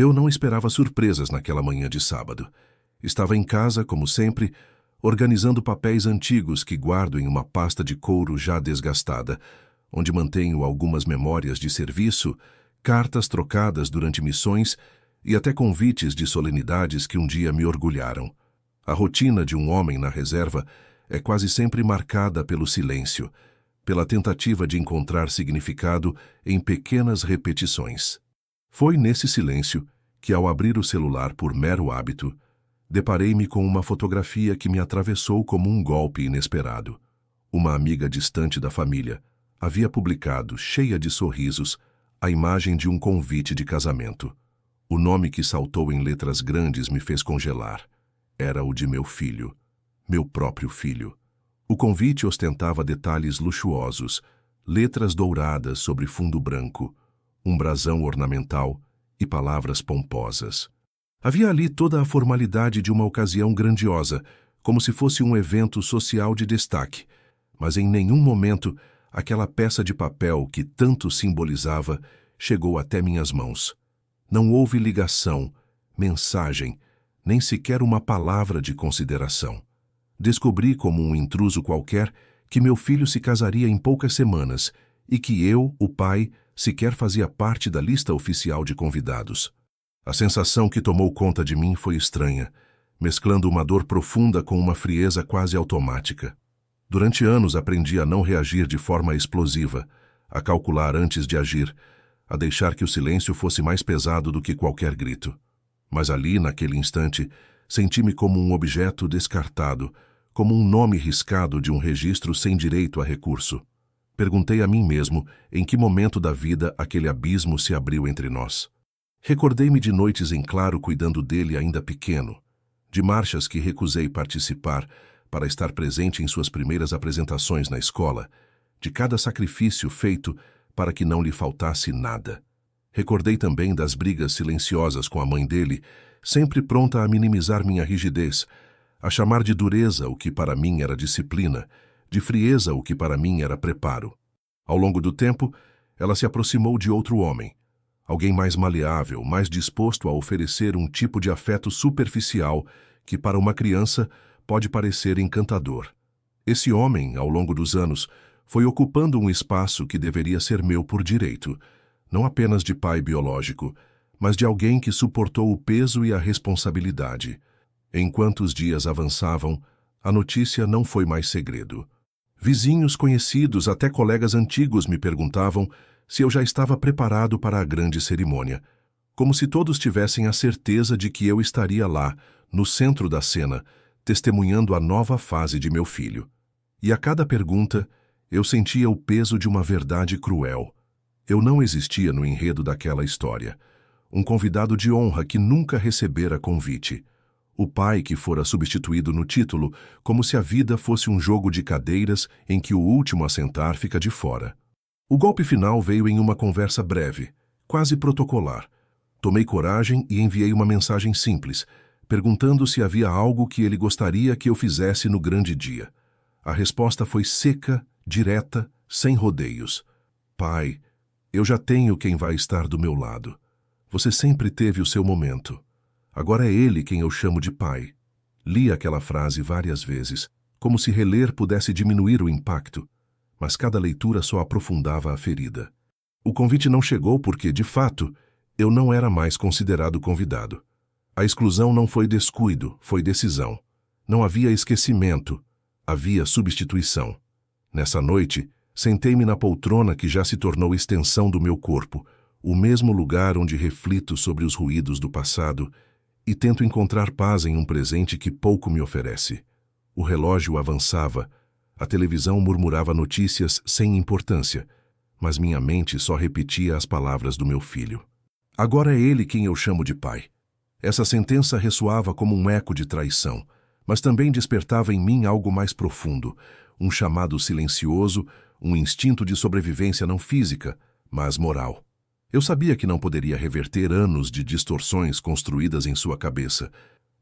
Eu não esperava surpresas naquela manhã de sábado. Estava em casa, como sempre, organizando papéis antigos que guardo em uma pasta de couro já desgastada, onde mantenho algumas memórias de serviço, cartas trocadas durante missões e até convites de solenidades que um dia me orgulharam. A rotina de um homem na reserva é quase sempre marcada pelo silêncio, pela tentativa de encontrar significado em pequenas repetições. Foi nesse silêncio que, ao abrir o celular por mero hábito, deparei-me com uma fotografia que me atravessou como um golpe inesperado. Uma amiga distante da família havia publicado, cheia de sorrisos, a imagem de um convite de casamento. O nome que saltou em letras grandes me fez congelar. Era o de meu filho, meu próprio filho. O convite ostentava detalhes luxuosos, letras douradas sobre fundo branco, um brasão ornamental e palavras pomposas. Havia ali toda a formalidade de uma ocasião grandiosa, como se fosse um evento social de destaque, mas em nenhum momento aquela peça de papel que tanto simbolizava chegou até minhas mãos. Não houve ligação, mensagem, nem sequer uma palavra de consideração. Descobri, como um intruso qualquer, que meu filho se casaria em poucas semanas e que eu, o pai, sequer fazia parte da lista oficial de convidados. A sensação que tomou conta de mim foi estranha, mesclando uma dor profunda com uma frieza quase automática. Durante anos aprendi a não reagir de forma explosiva, a calcular antes de agir, a deixar que o silêncio fosse mais pesado do que qualquer grito. Mas ali, naquele instante, senti-me como um objeto descartado, como um nome riscado de um registro sem direito a recurso. Perguntei a mim mesmo em que momento da vida aquele abismo se abriu entre nós. Recordei-me de noites em claro cuidando dele ainda pequeno, de marchas que recusei participar para estar presente em suas primeiras apresentações na escola, de cada sacrifício feito para que não lhe faltasse nada. Recordei também das brigas silenciosas com a mãe dele, sempre pronta a minimizar minha rigidez, a chamar de dureza o que para mim era disciplina, de frieza o que para mim era preparo. Ao longo do tempo, ela se aproximou de outro homem, alguém mais maleável, mais disposto a oferecer um tipo de afeto superficial que para uma criança pode parecer encantador. Esse homem, ao longo dos anos, foi ocupando um espaço que deveria ser meu por direito, não apenas de pai biológico, mas de alguém que suportou o peso e a responsabilidade. Enquanto os dias avançavam, a notícia não foi mais segredo. Vizinhos conhecidos, até colegas antigos me perguntavam se eu já estava preparado para a grande cerimônia, como se todos tivessem a certeza de que eu estaria lá, no centro da cena, testemunhando a nova fase de meu filho. E a cada pergunta, eu sentia o peso de uma verdade cruel. Eu não existia no enredo daquela história. Um convidado de honra que nunca recebera convite. O pai que fora substituído no título, como se a vida fosse um jogo de cadeiras em que o último a sentar fica de fora. O golpe final veio em uma conversa breve, quase protocolar. Tomei coragem e enviei uma mensagem simples, perguntando se havia algo que ele gostaria que eu fizesse no grande dia. A resposta foi seca, direta, sem rodeios. Pai, eu já tenho quem vai estar do meu lado. Você sempre teve o seu momento. Agora é ele quem eu chamo de pai. Li aquela frase várias vezes, como se reler pudesse diminuir o impacto, mas cada leitura só aprofundava a ferida. O convite não chegou porque, de fato, eu não era mais considerado convidado. A exclusão não foi descuido, foi decisão. Não havia esquecimento, havia substituição. Nessa noite, sentei-me na poltrona que já se tornou extensão do meu corpo, o mesmo lugar onde reflito sobre os ruídos do passado e tento encontrar paz em um presente que pouco me oferece. O relógio avançava, a televisão murmurava notícias sem importância, mas minha mente só repetia as palavras do meu filho. Agora é ele quem eu chamo de pai. Essa sentença ressoava como um eco de traição, mas também despertava em mim algo mais profundo, um chamado silencioso, um instinto de sobrevivência não física, mas moral. Eu sabia que não poderia reverter anos de distorções construídas em sua cabeça,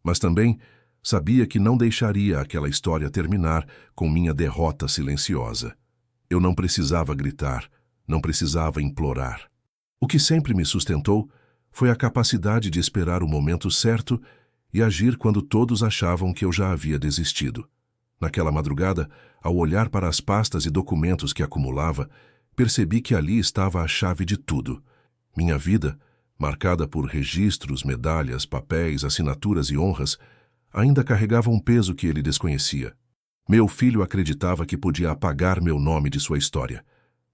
mas também sabia que não deixaria aquela história terminar com minha derrota silenciosa. Eu não precisava gritar, não precisava implorar. O que sempre me sustentou Foi a capacidade de esperar o momento certo e agir quando todos achavam que eu já havia desistido. Naquela madrugada, ao olhar para as pastas e documentos que acumulava, percebi que ali estava a chave de tudo. Minha vida, marcada por registros, medalhas, papéis, assinaturas e honras, ainda carregava um peso que ele desconhecia. Meu filho acreditava que podia apagar meu nome de sua história,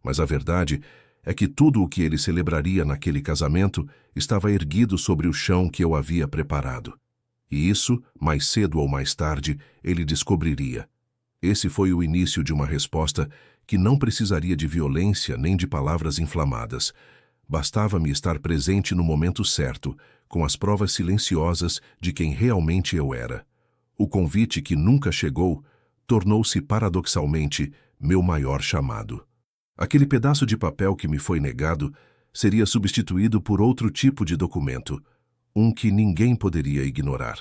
mas a verdade é que tudo o que ele celebraria naquele casamento estava erguido sobre o chão que eu havia preparado. E isso, mais cedo ou mais tarde, ele descobriria. Esse foi o início de uma resposta que não precisaria de violência nem de palavras inflamadas. Bastava-me estar presente no momento certo, com as provas silenciosas de quem realmente eu era. O convite que nunca chegou tornou-se paradoxalmente meu maior chamado. Aquele pedaço de papel que me foi negado seria substituído por outro tipo de documento, um que ninguém poderia ignorar.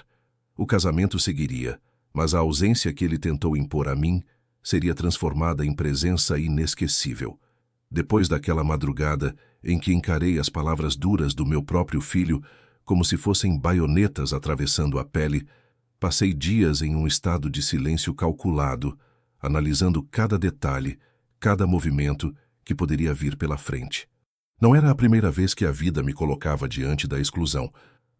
O casamento seguiria, mas a ausência que ele tentou impor a mim seria transformada em presença inesquecível. Depois daquela madrugada em que encarei as palavras duras do meu próprio filho como se fossem baionetas atravessando a pele, passei dias em um estado de silêncio calculado, analisando cada detalhe, cada movimento que poderia vir pela frente. Não era a primeira vez que a vida me colocava diante da exclusão,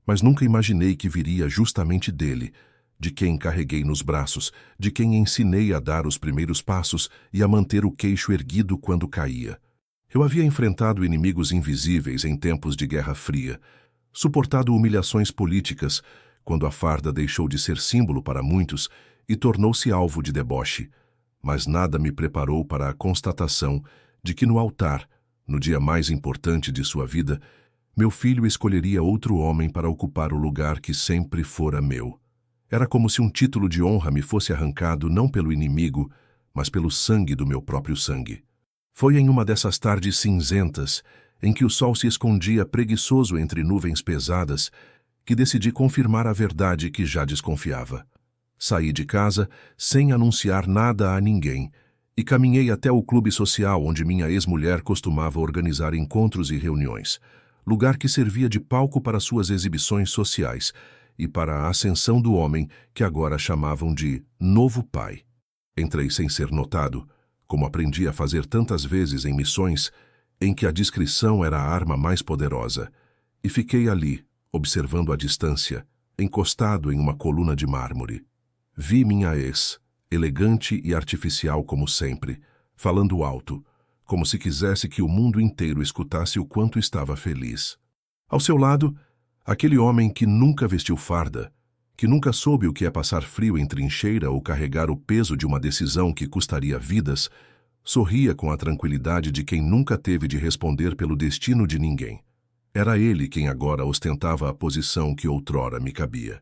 mas nunca imaginei que viria justamente dele, de quem carreguei nos braços, de quem ensinei a dar os primeiros passos e a manter o queixo erguido quando caía. Eu havia enfrentado inimigos invisíveis em tempos de Guerra Fria, suportado humilhações políticas, quando a farda deixou de ser símbolo para muitos e tornou-se alvo de deboche, mas nada me preparou para a constatação de que no altar, no dia mais importante de sua vida, meu filho escolheria outro homem para ocupar o lugar que sempre fora meu. Era como se um título de honra me fosse arrancado não pelo inimigo, mas pelo sangue do meu próprio sangue. Foi em uma dessas tardes cinzentas, em que o sol se escondia preguiçoso entre nuvens pesadas, que decidi confirmar a verdade que já desconfiava. Saí de casa sem anunciar nada a ninguém e caminhei até o clube social onde minha ex-mulher costumava organizar encontros e reuniões, lugar que servia de palco para suas exibições sociais e para a ascensão do homem que agora chamavam de novo pai. Entrei sem ser notado, como aprendi a fazer tantas vezes em missões em que a discrição era a arma mais poderosa, e fiquei ali, observando à distância, encostado em uma coluna de mármore. Vi minha ex, elegante e artificial como sempre, falando alto, como se quisesse que o mundo inteiro escutasse o quanto estava feliz. Ao seu lado, aquele homem que nunca vestiu farda, que nunca soube o que é passar frio em trincheira ou carregar o peso de uma decisão que custaria vidas, sorria com a tranquilidade de quem nunca teve de responder pelo destino de ninguém. Era ele quem agora ostentava a posição que outrora me cabia.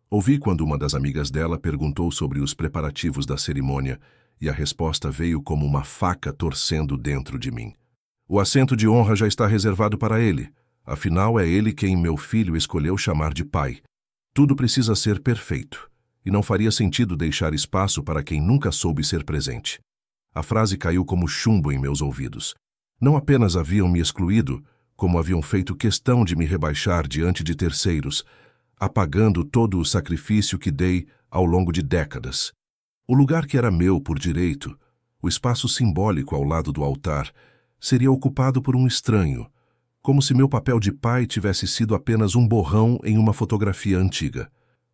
Ouvi quando uma das amigas dela perguntou sobre os preparativos da cerimônia e a resposta veio como uma faca torcendo dentro de mim. O assento de honra já está reservado para ele. Afinal, é ele quem meu filho escolheu chamar de pai. Tudo precisa ser perfeito, e não faria sentido deixar espaço para quem nunca soube ser presente. A frase caiu como chumbo em meus ouvidos. Não apenas haviam me excluído, como haviam feito questão de me rebaixar diante de terceiros, apagando todo o sacrifício que dei ao longo de décadas. O lugar que era meu por direito, o espaço simbólico ao lado do altar, seria ocupado por um estranho, como se meu papel de pai tivesse sido apenas um borrão em uma fotografia antiga.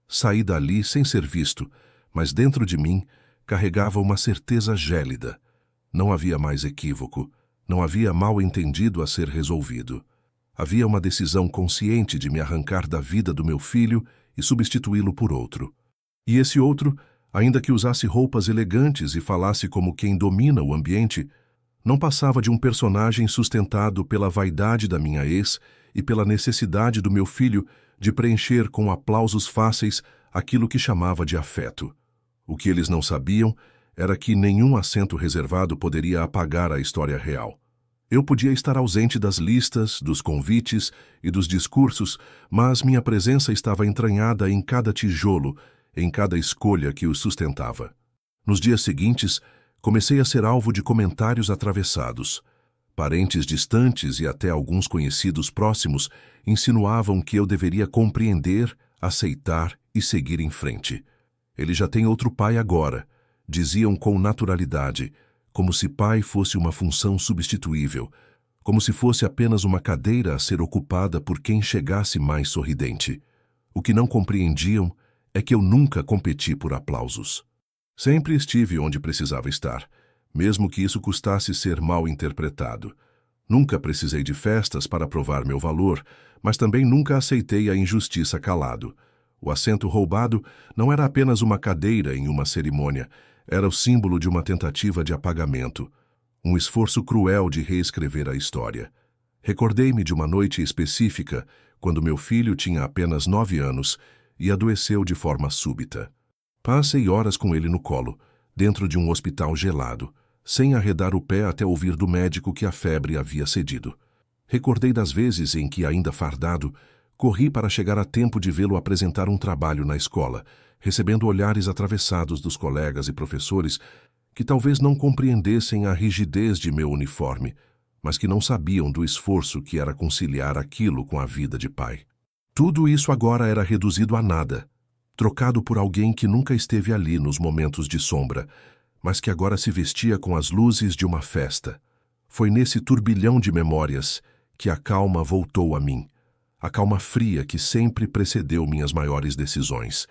Saí dali sem ser visto, mas dentro de mim carregava uma certeza gélida. Não havia mais equívoco, não havia mal-entendido a ser resolvido. Havia uma decisão consciente de me arrancar da vida do meu filho e substituí-lo por outro. E esse outro, ainda que usasse roupas elegantes e falasse como quem domina o ambiente, não passava de um personagem sustentado pela vaidade da minha ex e pela necessidade do meu filho de preencher com aplausos fáceis aquilo que chamava de afeto. O que eles não sabiam era que nenhum assento reservado poderia apagar a história real. Eu podia estar ausente das listas, dos convites e dos discursos, mas minha presença estava entranhada em cada tijolo, em cada escolha que o sustentava. Nos dias seguintes, comecei a ser alvo de comentários atravessados. Parentes distantes e até alguns conhecidos próximos insinuavam que eu deveria compreender, aceitar e seguir em frente. Ele já tem outro pai agora, diziam com naturalidade, como se pai fosse uma função substituível, como se fosse apenas uma cadeira a ser ocupada por quem chegasse mais sorridente. O que não compreendiam é que eu nunca competi por aplausos. Sempre estive onde precisava estar, mesmo que isso custasse ser mal interpretado. Nunca precisei de festas para provar meu valor, mas também nunca aceitei a injustiça calado. O assento roubado não era apenas uma cadeira em uma cerimônia, era o símbolo de uma tentativa de apagamento, um esforço cruel de reescrever a história. Recordei-me de uma noite específica, quando meu filho tinha apenas 9 anos e adoeceu de forma súbita. Passei horas com ele no colo, dentro de um hospital gelado, sem arredar o pé até ouvir do médico que a febre havia cedido. Recordei das vezes em que, ainda fardado, corri para chegar a tempo de vê-lo apresentar um trabalho na escola, recebendo olhares atravessados dos colegas e professores que talvez não compreendessem a rigidez de meu uniforme, mas que não sabiam do esforço que era conciliar aquilo com a vida de pai. Tudo isso agora era reduzido a nada, trocado por alguém que nunca esteve ali nos momentos de sombra, mas que agora se vestia com as luzes de uma festa. Foi nesse turbilhão de memórias que a calma voltou a mim, a calma fria que sempre precedeu minhas maiores decisões.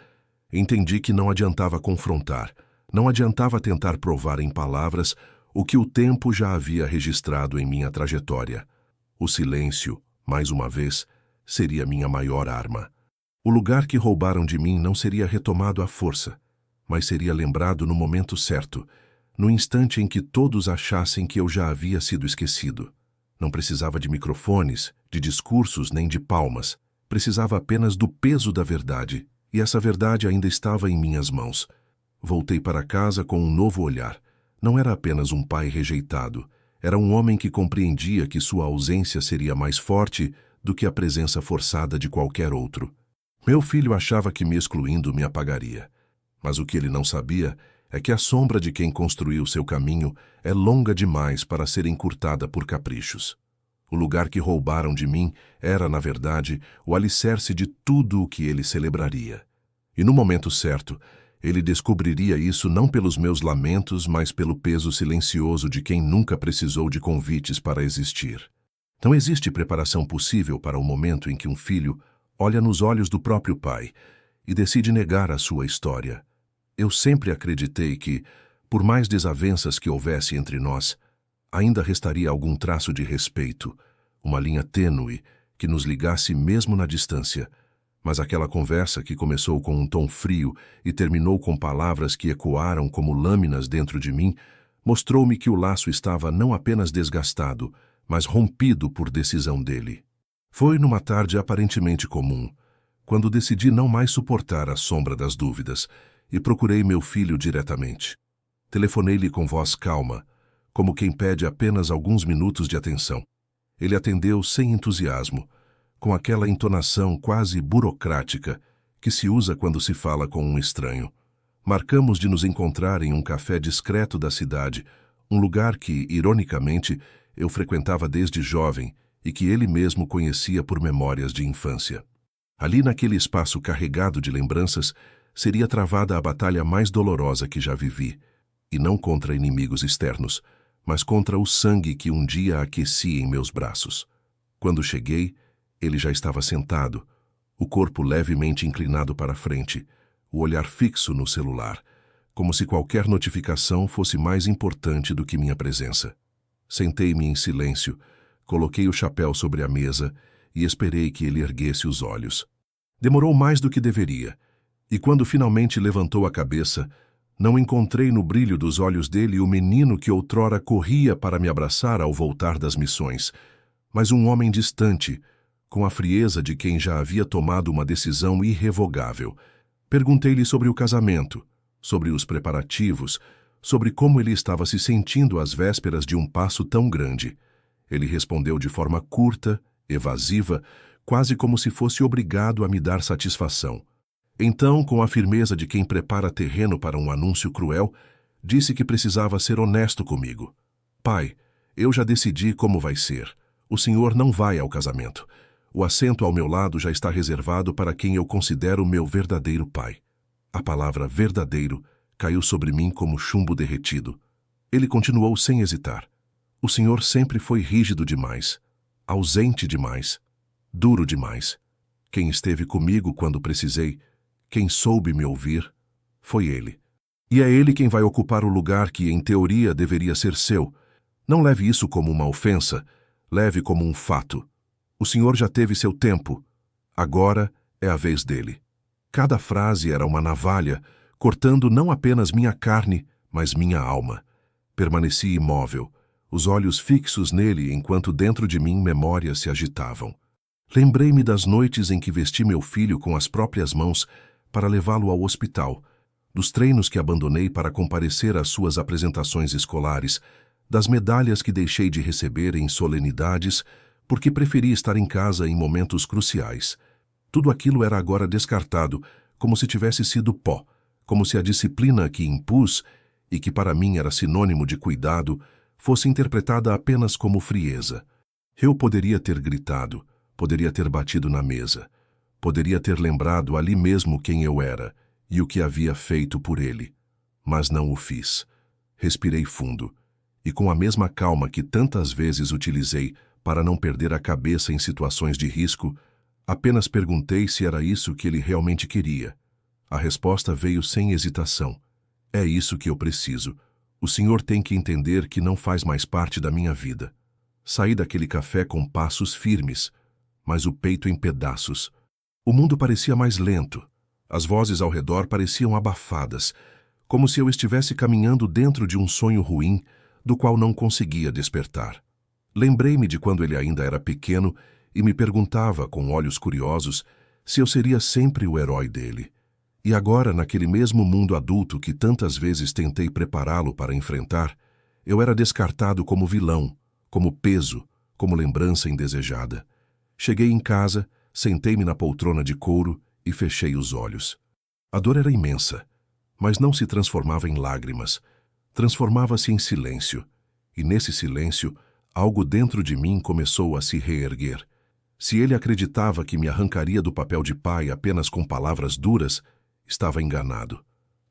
Entendi que não adiantava confrontar, não adiantava tentar provar em palavras o que o tempo já havia registrado em minha trajetória. O silêncio, mais uma vez, seria minha maior arma. O lugar que roubaram de mim não seria retomado à força, mas seria lembrado no momento certo, no instante em que todos achassem que eu já havia sido esquecido. Não precisava de microfones, de discursos nem de palmas. Precisava apenas do peso da verdade, e essa verdade ainda estava em minhas mãos. Voltei para casa com um novo olhar. Não era apenas um pai rejeitado, era um homem que compreendia que sua ausência seria mais forte do que a presença forçada de qualquer outro. Meu filho achava que me excluindo me apagaria. Mas o que ele não sabia é que a sombra de quem construiu seu caminho é longa demais para ser encurtada por caprichos. O lugar que roubaram de mim era, na verdade, o alicerce de tudo o que ele celebraria. E no momento certo, ele descobriria isso não pelos meus lamentos, mas pelo peso silencioso de quem nunca precisou de convites para existir. Não existe preparação possível para o momento em que um filho olha nos olhos do próprio pai e decide negar a sua história. Eu sempre acreditei que, por mais desavenças que houvesse entre nós, ainda restaria algum traço de respeito, uma linha tênue que nos ligasse mesmo na distância. Mas aquela conversa que começou com um tom frio e terminou com palavras que ecoaram como lâminas dentro de mim, mostrou-me que o laço estava não apenas desgastado, mas rompido por decisão dele. Foi numa tarde aparentemente comum, quando decidi não mais suportar a sombra das dúvidas e procurei meu filho diretamente. Telefonei-lhe com voz calma, como quem pede apenas alguns minutos de atenção. Ele atendeu sem entusiasmo, com aquela entonação quase burocrática que se usa quando se fala com um estranho. Marcamos de nos encontrar em um café discreto da cidade, um lugar que, ironicamente, eu frequentava desde jovem e que ele mesmo conhecia por memórias de infância. Ali naquele espaço carregado de lembranças, seria travada a batalha mais dolorosa que já vivi, e não contra inimigos externos, mas contra o sangue que um dia aqueci em meus braços. Quando cheguei, ele já estava sentado, o corpo levemente inclinado para a frente, o olhar fixo no celular, como se qualquer notificação fosse mais importante do que minha presença. Sentei-me em silêncio, coloquei o chapéu sobre a mesa e esperei que ele erguesse os olhos. Demorou mais do que deveria, e quando finalmente levantou a cabeça, não encontrei no brilho dos olhos dele o menino que outrora corria para me abraçar ao voltar das missões, mas um homem distante, com a frieza de quem já havia tomado uma decisão irrevogável. Perguntei-lhe sobre o casamento, sobre os preparativos, sobre como ele estava se sentindo às vésperas de um passo tão grande. Ele respondeu de forma curta, evasiva, quase como se fosse obrigado a me dar satisfação. Então, com a firmeza de quem prepara terreno para um anúncio cruel, disse que precisava ser honesto comigo. Pai, Eu já decidi como vai ser. O senhor não vai ao casamento. O assento ao meu lado já está reservado para quem eu considero meu verdadeiro pai. A palavra verdadeiro caiu sobre mim como chumbo derretido. Ele continuou sem hesitar. O senhor sempre foi rígido demais, ausente demais, duro demais. Quem esteve comigo quando precisei, quem soube me ouvir, foi ele. E é ele quem vai ocupar o lugar que, em teoria, deveria ser seu. Não leve isso como uma ofensa, leve como um fato. O senhor já teve seu tempo. Agora é a vez dele. Cada frase era uma navalha, cortando não apenas minha carne, mas minha alma. Permaneci imóvel, os olhos fixos nele enquanto dentro de mim memórias se agitavam. Lembrei-me das noites em que vesti meu filho com as próprias mãos para levá-lo ao hospital, dos treinos que abandonei para comparecer às suas apresentações escolares, das medalhas que deixei de receber em solenidades porque preferi estar em casa em momentos cruciais. Tudo aquilo era agora descartado, como se tivesse sido pó, como se a disciplina que impus, e que para mim era sinônimo de cuidado, fosse interpretada apenas como frieza. Eu poderia ter gritado, poderia ter batido na mesa, poderia ter lembrado ali mesmo quem eu era e o que havia feito por ele. Mas não o fiz. Respirei fundo, e com a mesma calma que tantas vezes utilizei para não perder a cabeça em situações de risco, apenas perguntei se era isso que ele realmente queria. A resposta veio sem hesitação. É isso que eu preciso. O senhor tem que entender que não faz mais parte da minha vida. Saí daquele café com passos firmes, mas o peito em pedaços. O mundo parecia mais lento. As vozes ao redor pareciam abafadas, como se eu estivesse caminhando dentro de um sonho ruim, do qual não conseguia despertar. Lembrei-me de quando ele ainda era pequeno e me perguntava, com olhos curiosos, se eu seria sempre o herói dele. E agora, naquele mesmo mundo adulto que tantas vezes tentei prepará-lo para enfrentar, eu era descartado como vilão, como peso, como lembrança indesejada. Cheguei em casa, sentei-me na poltrona de couro e fechei os olhos. A dor era imensa, mas não se transformava em lágrimas. Transformava-se em silêncio, e nesse silêncio, algo dentro de mim começou a se reerguer. Se ele acreditava que me arrancaria do papel de pai apenas com palavras duras, estava enganado.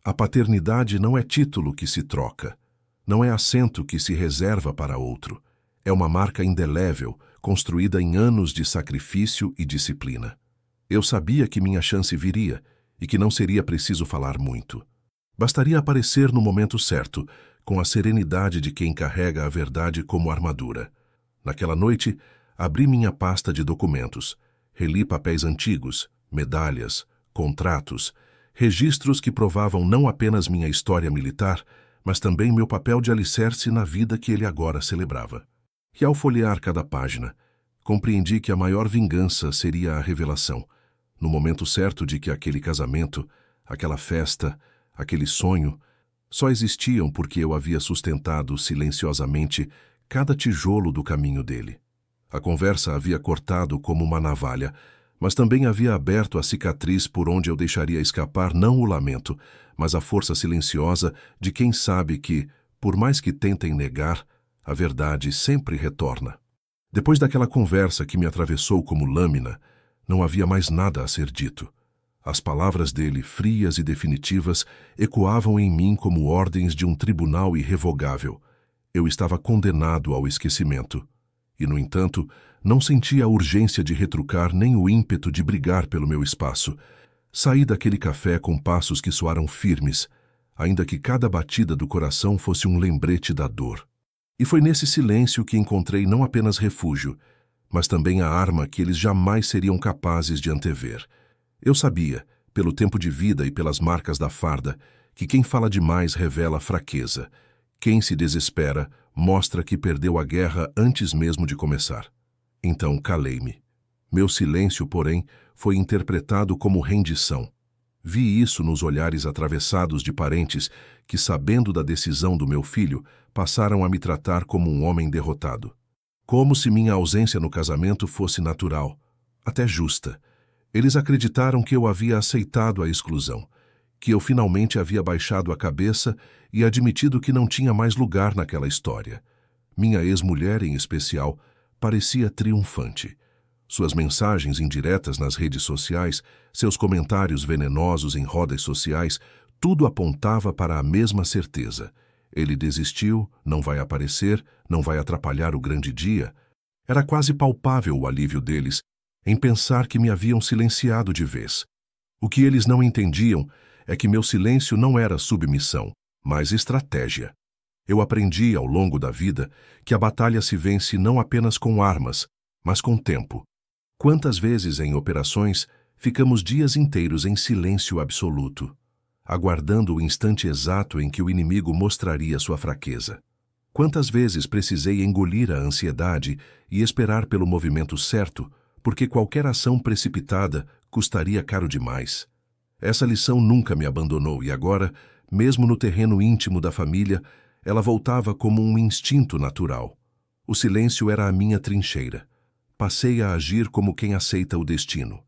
A paternidade não é título que se troca, não é assento que se reserva para outro. É uma marca indelével, construída em anos de sacrifício e disciplina. Eu sabia que minha chance viria e que não seria preciso falar muito. Bastaria aparecer no momento certo, com a serenidade de quem carrega a verdade como armadura. Naquela noite, abri minha pasta de documentos, reli papéis antigos, medalhas, contratos, registros que provavam não apenas minha história militar, mas também meu papel de alicerce na vida que ele agora celebrava. E ao folhear cada página, compreendi que a maior vingança seria a revelação, no momento certo de que aquele casamento, aquela festa, aquele sonho, só existiam porque eu havia sustentado silenciosamente cada tijolo do caminho dele. A conversa havia cortado como uma navalha, mas também havia aberto a cicatriz por onde eu deixaria escapar não o lamento, mas a força silenciosa de quem sabe que, por mais que tentem negar, a verdade sempre retorna. Depois daquela conversa que me atravessou como lâmina, não havia mais nada a ser dito. As palavras dele, frias e definitivas, ecoavam em mim como ordens de um tribunal irrevogável. Eu estava condenado ao esquecimento. E, no entanto, não sentia a urgência de retrucar nem o ímpeto de brigar pelo meu espaço. Saí daquele café com passos que soaram firmes, ainda que cada batida do coração fosse um lembrete da dor. E foi nesse silêncio que encontrei não apenas refúgio, mas também a arma que eles jamais seriam capazes de antever. Eu sabia, pelo tempo de vida e pelas marcas da farda, que quem fala demais revela fraqueza. Quem se desespera mostra que perdeu a guerra antes mesmo de começar. Então calei-me. Meu silêncio, porém, foi interpretado como rendição. Vi isso nos olhares atravessados de parentes que, sabendo da decisão do meu filho, passaram a me tratar como um homem derrotado. Como se minha ausência no casamento fosse natural, até justa. Eles acreditaram que eu havia aceitado a exclusão, que eu finalmente havia baixado a cabeça e admitido que não tinha mais lugar naquela história. minha ex-mulher em especial, parecia triunfante. Suas mensagens indiretas nas redes sociais, seus comentários venenosos em rodas sociais, tudo apontava para a mesma certeza. Ele desistiu, não vai aparecer, não vai atrapalhar o grande dia. Era quase palpável o alívio deles em pensar que me haviam silenciado de vez. O que eles não entendiam é que meu silêncio não era submissão, mas estratégia. Eu aprendi ao longo da vida que a batalha se vence não apenas com armas, mas com tempo. Quantas vezes em operações ficamos dias inteiros em silêncio absoluto, aguardando o instante exato em que o inimigo mostraria sua fraqueza? Quantas vezes precisei engolir a ansiedade e esperar pelo movimento certo, porque qualquer ação precipitada custaria caro demais? Essa lição nunca me abandonou e agora, mesmo no terreno íntimo da família, ela voltava como um instinto natural. O silêncio era a minha trincheira. Passei a agir como quem aceita o destino.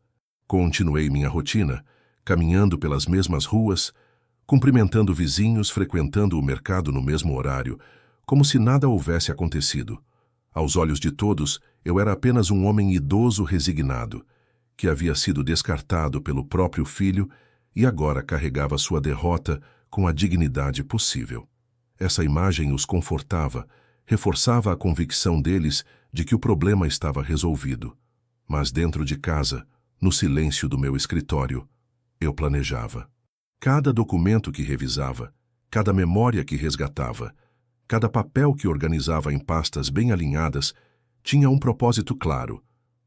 Continuei minha rotina, caminhando pelas mesmas ruas, cumprimentando vizinhos, frequentando o mercado no mesmo horário, como se nada houvesse acontecido. Aos olhos de todos, eu era apenas um homem idoso resignado, que havia sido descartado pelo próprio filho e agora carregava sua derrota com a dignidade possível. Essa imagem os confortava, reforçava a convicção deles de que o problema estava resolvido. Mas dentro de casa, no silêncio do meu escritório, eu planejava. Cada documento que revisava, cada memória que resgatava, cada papel que organizava em pastas bem alinhadas, tinha um propósito claro: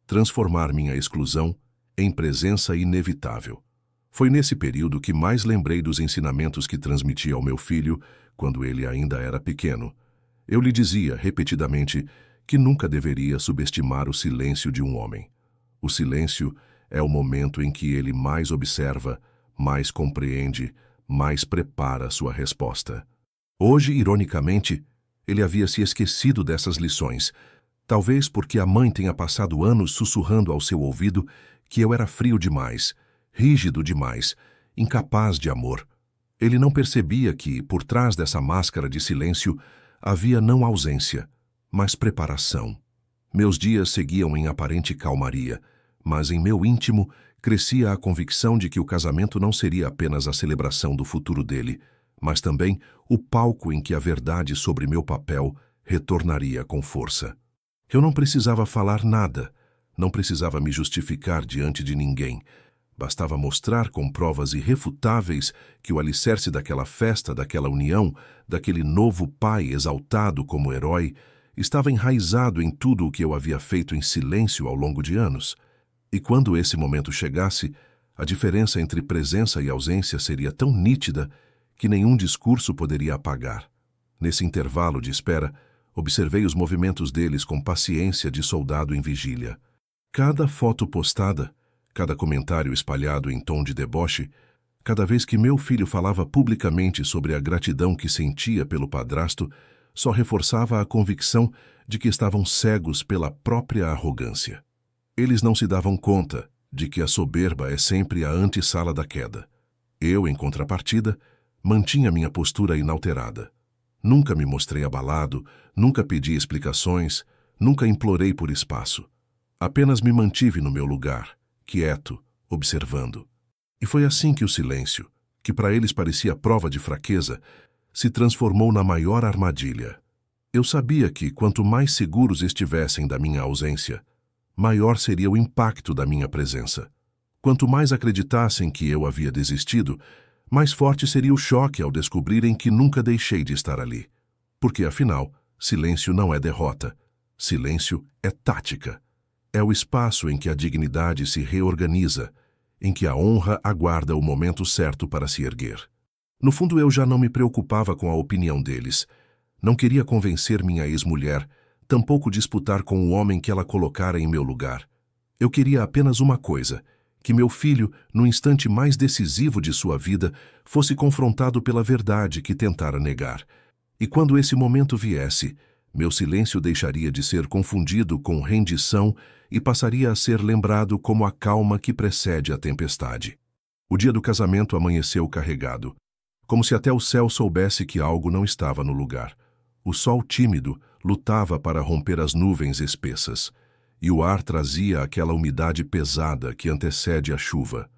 transformar minha exclusão em presença inevitável. Foi nesse período que mais lembrei dos ensinamentos que transmiti ao meu filho quando ele ainda era pequeno. Eu lhe dizia repetidamente que nunca deveria subestimar o silêncio de um homem. O silêncio é o momento em que ele mais observa, mais compreende, mais prepara sua resposta. Hoje, ironicamente, ele havia se esquecido dessas lições, talvez porque a mãe tenha passado anos sussurrando ao seu ouvido que eu era frio demais, rígido demais, incapaz de amor. Ele não percebia que, por trás dessa máscara de silêncio, havia não ausência, mas preparação. Meus dias seguiam em aparente calmaria, mas em meu íntimo crescia a convicção de que o casamento não seria apenas a celebração do futuro dele, mas também o palco em que a verdade sobre meu papel retornaria com força. Eu não precisava falar nada, não precisava me justificar diante de ninguém. Bastava mostrar com provas irrefutáveis que o alicerce daquela festa, daquela união, daquele novo pai exaltado como herói, estava enraizado em tudo o que eu havia feito em silêncio ao longo de anos. E quando esse momento chegasse, a diferença entre presença e ausência seria tão nítida que nenhum discurso poderia apagar. Nesse intervalo de espera, observei os movimentos deles com paciência de soldado em vigília. Cada foto postada, cada comentário espalhado em tom de deboche, cada vez que meu filho falava publicamente sobre a gratidão que sentia pelo padrasto, só reforçava a convicção de que estavam cegos pela própria arrogância. Eles não se davam conta de que a soberba é sempre a antessala da queda. Eu, em contrapartida, mantinha minha postura inalterada. Nunca me mostrei abalado, nunca pedi explicações, nunca implorei por espaço. Apenas me mantive no meu lugar, quieto, observando. E foi assim que o silêncio, que para eles parecia prova de fraqueza, se transformou na maior armadilha. Eu sabia que, quanto mais seguros estivessem da minha ausência, maior seria o impacto da minha presença. Quanto mais acreditassem que eu havia desistido, mais forte seria o choque ao descobrirem que nunca deixei de estar ali. Porque, afinal, silêncio não é derrota. Silêncio é tática. É o espaço em que a dignidade se reorganiza, em que a honra aguarda o momento certo para se erguer. No fundo, eu já não me preocupava com a opinião deles. Não queria convencer minha ex-mulher, tampouco disputar com o homem que ela colocara em meu lugar. Eu queria apenas uma coisa: que meu filho, no instante mais decisivo de sua vida, fosse confrontado pela verdade que tentara negar. E quando esse momento viesse, meu silêncio deixaria de ser confundido com rendição e passaria a ser lembrado como a calma que precede a tempestade. O dia do casamento amanheceu carregado, como se até o céu soubesse que algo não estava no lugar. O sol tímido, lutava para romper as nuvens espessas, e o ar trazia aquela umidade pesada que antecede a chuva.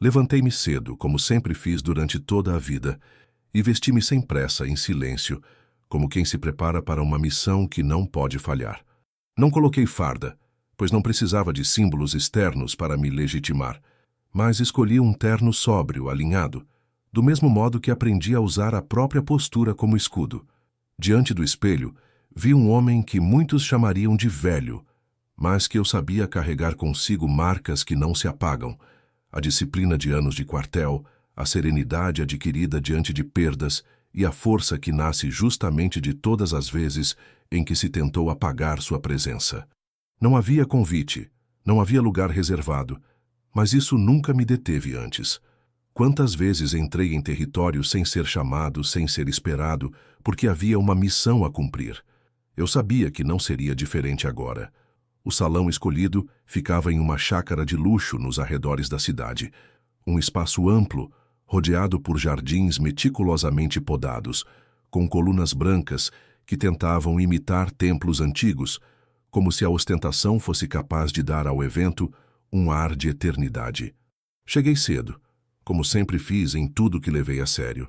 Levantei-me cedo, como sempre fiz durante toda a vida, e vesti-me sem pressa, em silêncio, como quem se prepara para uma missão que não pode falhar. Não coloquei farda, pois não precisava de símbolos externos para me legitimar, mas escolhi um terno sóbrio, alinhado, do mesmo modo que aprendi a usar a própria postura como escudo. Diante do espelho, vi um homem que muitos chamariam de velho, mas que eu sabia carregar consigo marcas que não se apagam, a disciplina de anos de quartel, a serenidade adquirida diante de perdas e a força que nasce justamente de todas as vezes em que se tentou apagar sua presença. Não havia convite, não havia lugar reservado, mas isso nunca me deteve antes. Quantas vezes entrei em território sem ser chamado, sem ser esperado, porque havia uma missão a cumprir. Eu sabia que não seria diferente agora. O salão escolhido ficava em uma chácara de luxo nos arredores da cidade. Um espaço amplo, rodeado por jardins meticulosamente podados, com colunas brancas que tentavam imitar templos antigos, como se a ostentação fosse capaz de dar ao evento um ar de eternidade. Cheguei cedo, como sempre fiz em tudo que levei a sério.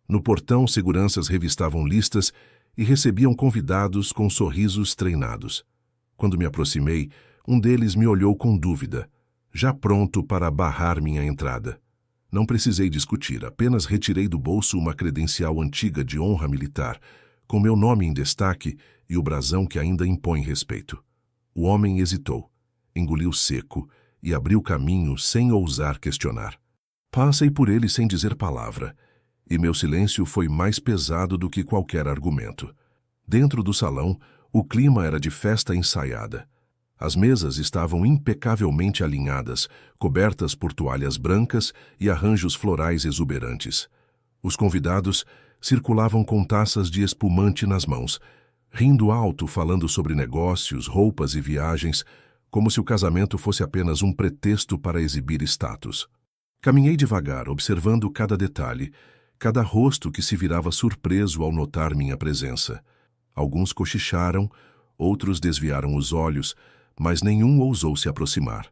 No portão, seguranças revistavam listas e recebiam convidados com sorrisos treinados. Quando me aproximei, um deles me olhou com dúvida, já pronto para barrar minha entrada. Não precisei discutir, apenas retirei do bolso uma credencial antiga de honra militar, com meu nome em destaque e o brasão que ainda impõe respeito. O homem hesitou, engoliu seco e abriu caminho sem ousar questionar. Passei por ele sem dizer palavra, e meu silêncio foi mais pesado do que qualquer argumento. Dentro do salão, o clima era de festa ensaiada. As mesas estavam impecavelmente alinhadas, cobertas por toalhas brancas e arranjos florais exuberantes. Os convidados circulavam com taças de espumante nas mãos, rindo alto, falando sobre negócios, roupas e viagens, como se o casamento fosse apenas um pretexto para exibir status. Caminhei devagar, observando cada detalhe, cada rosto que se virava surpreso ao notar minha presença. Alguns cochicharam, outros desviaram os olhos, mas nenhum ousou se aproximar.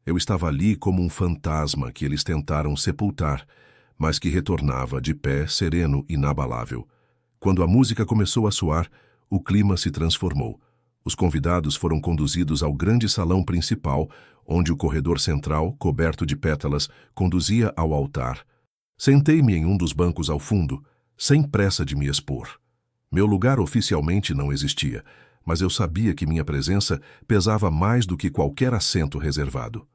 Eu estava ali como um fantasma que eles tentaram sepultar, mas que retornava de pé, sereno, inabalável. Quando a música começou a soar, o clima se transformou. Os convidados foram conduzidos ao grande salão principal, onde o corredor central, coberto de pétalas, conduzia ao altar. Sentei-me em um dos bancos ao fundo, sem pressa de me expor. Meu lugar oficialmente não existia, mas eu sabia que minha presença pesava mais do que qualquer assento reservado.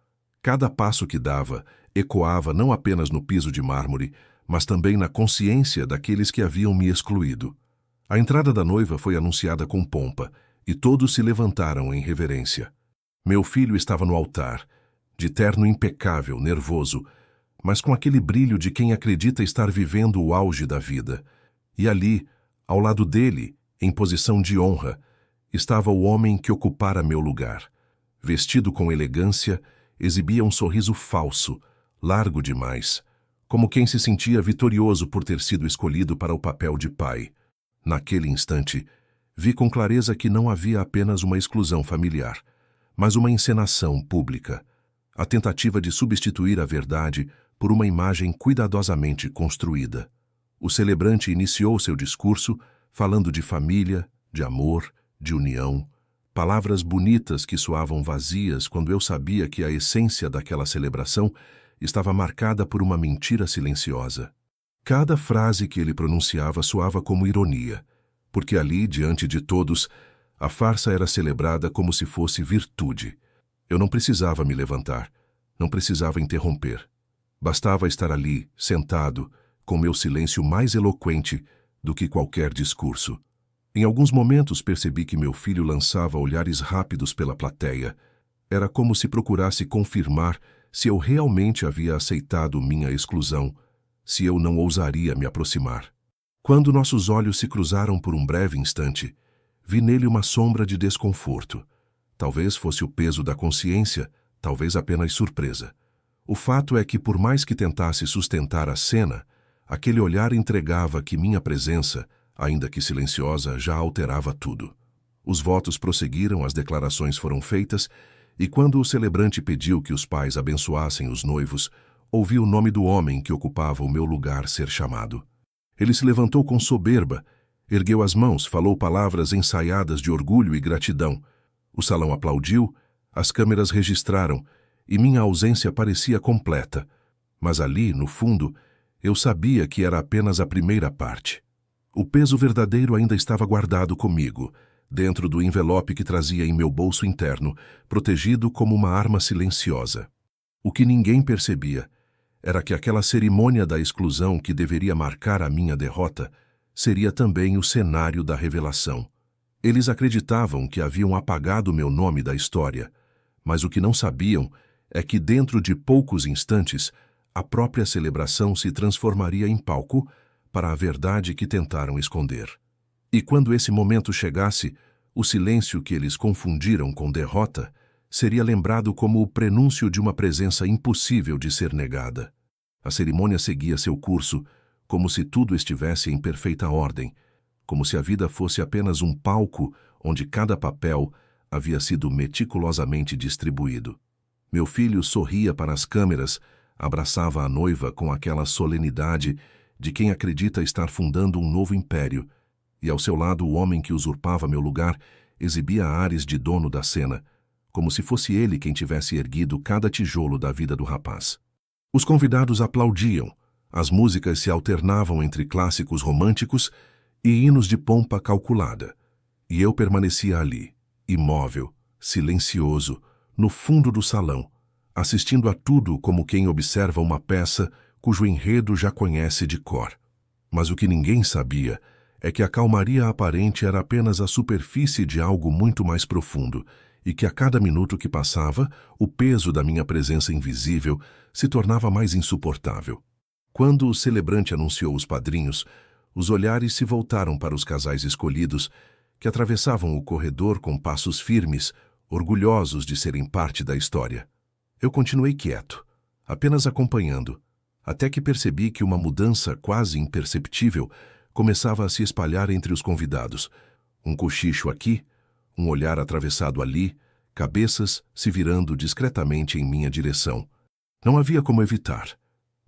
Cada passo que dava ecoava não apenas no piso de mármore, mas também na consciência daqueles que haviam me excluído. A entrada da noiva foi anunciada com pompa, e todos se levantaram em reverência. Meu filho estava no altar, de terno impecável, nervoso, mas com aquele brilho de quem acredita estar vivendo o auge da vida. E ali, ao lado dele, em posição de honra, estava o homem que ocupara meu lugar. Vestido com elegância, exibia um sorriso falso, largo demais, como quem se sentia vitorioso por ter sido escolhido para o papel de pai. Naquele instante, vi com clareza que não havia apenas uma exclusão familiar, mas uma encenação pública, a tentativa de substituir a verdade por uma imagem cuidadosamente construída. O celebrante iniciou seu discurso falando de família, de amor, de união, palavras bonitas que soavam vazias quando eu sabia que a essência daquela celebração estava marcada por uma mentira silenciosa. Cada frase que ele pronunciava soava como ironia, porque ali, diante de todos, a farsa era celebrada como se fosse virtude. Eu não precisava me levantar, não precisava interromper. Bastava estar ali, sentado, com meu silêncio mais eloquente do que qualquer discurso. Em alguns momentos percebi que meu filho lançava olhares rápidos pela plateia. Era como se procurasse confirmar se eu realmente havia aceitado minha exclusão, se eu não ousaria me aproximar. Quando nossos olhos se cruzaram por um breve instante, vi nele uma sombra de desconforto. Talvez fosse o peso da consciência, talvez apenas surpresa. O fato é que, por mais que tentasse sustentar a cena, aquele olhar entregava que minha presença, ainda que silenciosa, já alterava tudo. Os votos prosseguiram, as declarações foram feitas, e quando o celebrante pediu que os pais abençoassem os noivos, ouvi o nome do homem que ocupava o meu lugar ser chamado. Ele se levantou com soberba, ergueu as mãos, falou palavras ensaiadas de orgulho e gratidão. O salão aplaudiu, as câmeras registraram, e minha ausência parecia completa. Mas ali, no fundo, eu sabia que era apenas a primeira parte. O peso verdadeiro ainda estava guardado comigo, dentro do envelope que trazia em meu bolso interno, protegido como uma arma silenciosa. O que ninguém percebia era que aquela cerimônia da exclusão que deveria marcar a minha derrota seria também o cenário da revelação. Eles acreditavam que haviam apagado meu nome da história, mas o que não sabiam é que dentro de poucos instantes a própria celebração se transformaria em palco para a verdade que tentaram esconder. E quando esse momento chegasse, o silêncio que eles confundiram com derrota seria lembrado como o prenúncio de uma presença impossível de ser negada. A cerimônia seguia seu curso, como se tudo estivesse em perfeita ordem, como se a vida fosse apenas um palco onde cada papel havia sido meticulosamente distribuído. Meu filho sorria para as câmeras, abraçava a noiva com aquela solenidade de quem acredita estar fundando um novo império, e ao seu lado o homem que usurpava meu lugar exibia ares de dono da cena, como se fosse ele quem tivesse erguido cada tijolo da vida do rapaz. Os convidados aplaudiam, as músicas se alternavam entre clássicos românticos e hinos de pompa calculada, e eu permanecia ali, imóvel, silencioso, no fundo do salão, assistindo a tudo como quem observa uma peça cujo enredo já conhece de cor. Mas o que ninguém sabia é que a calmaria aparente era apenas a superfície de algo muito mais profundo, e que a cada minuto que passava, o peso da minha presença invisível se tornava mais insuportável. Quando o celebrante anunciou os padrinhos, os olhares se voltaram para os casais escolhidos, que atravessavam o corredor com passos firmes, orgulhosos de serem parte da história. Eu continuei quieto, apenas acompanhando, até que percebi que uma mudança quase imperceptível começava a se espalhar entre os convidados. Um cochicho aqui, um olhar atravessado ali, cabeças se virando discretamente em minha direção. Não havia como evitar.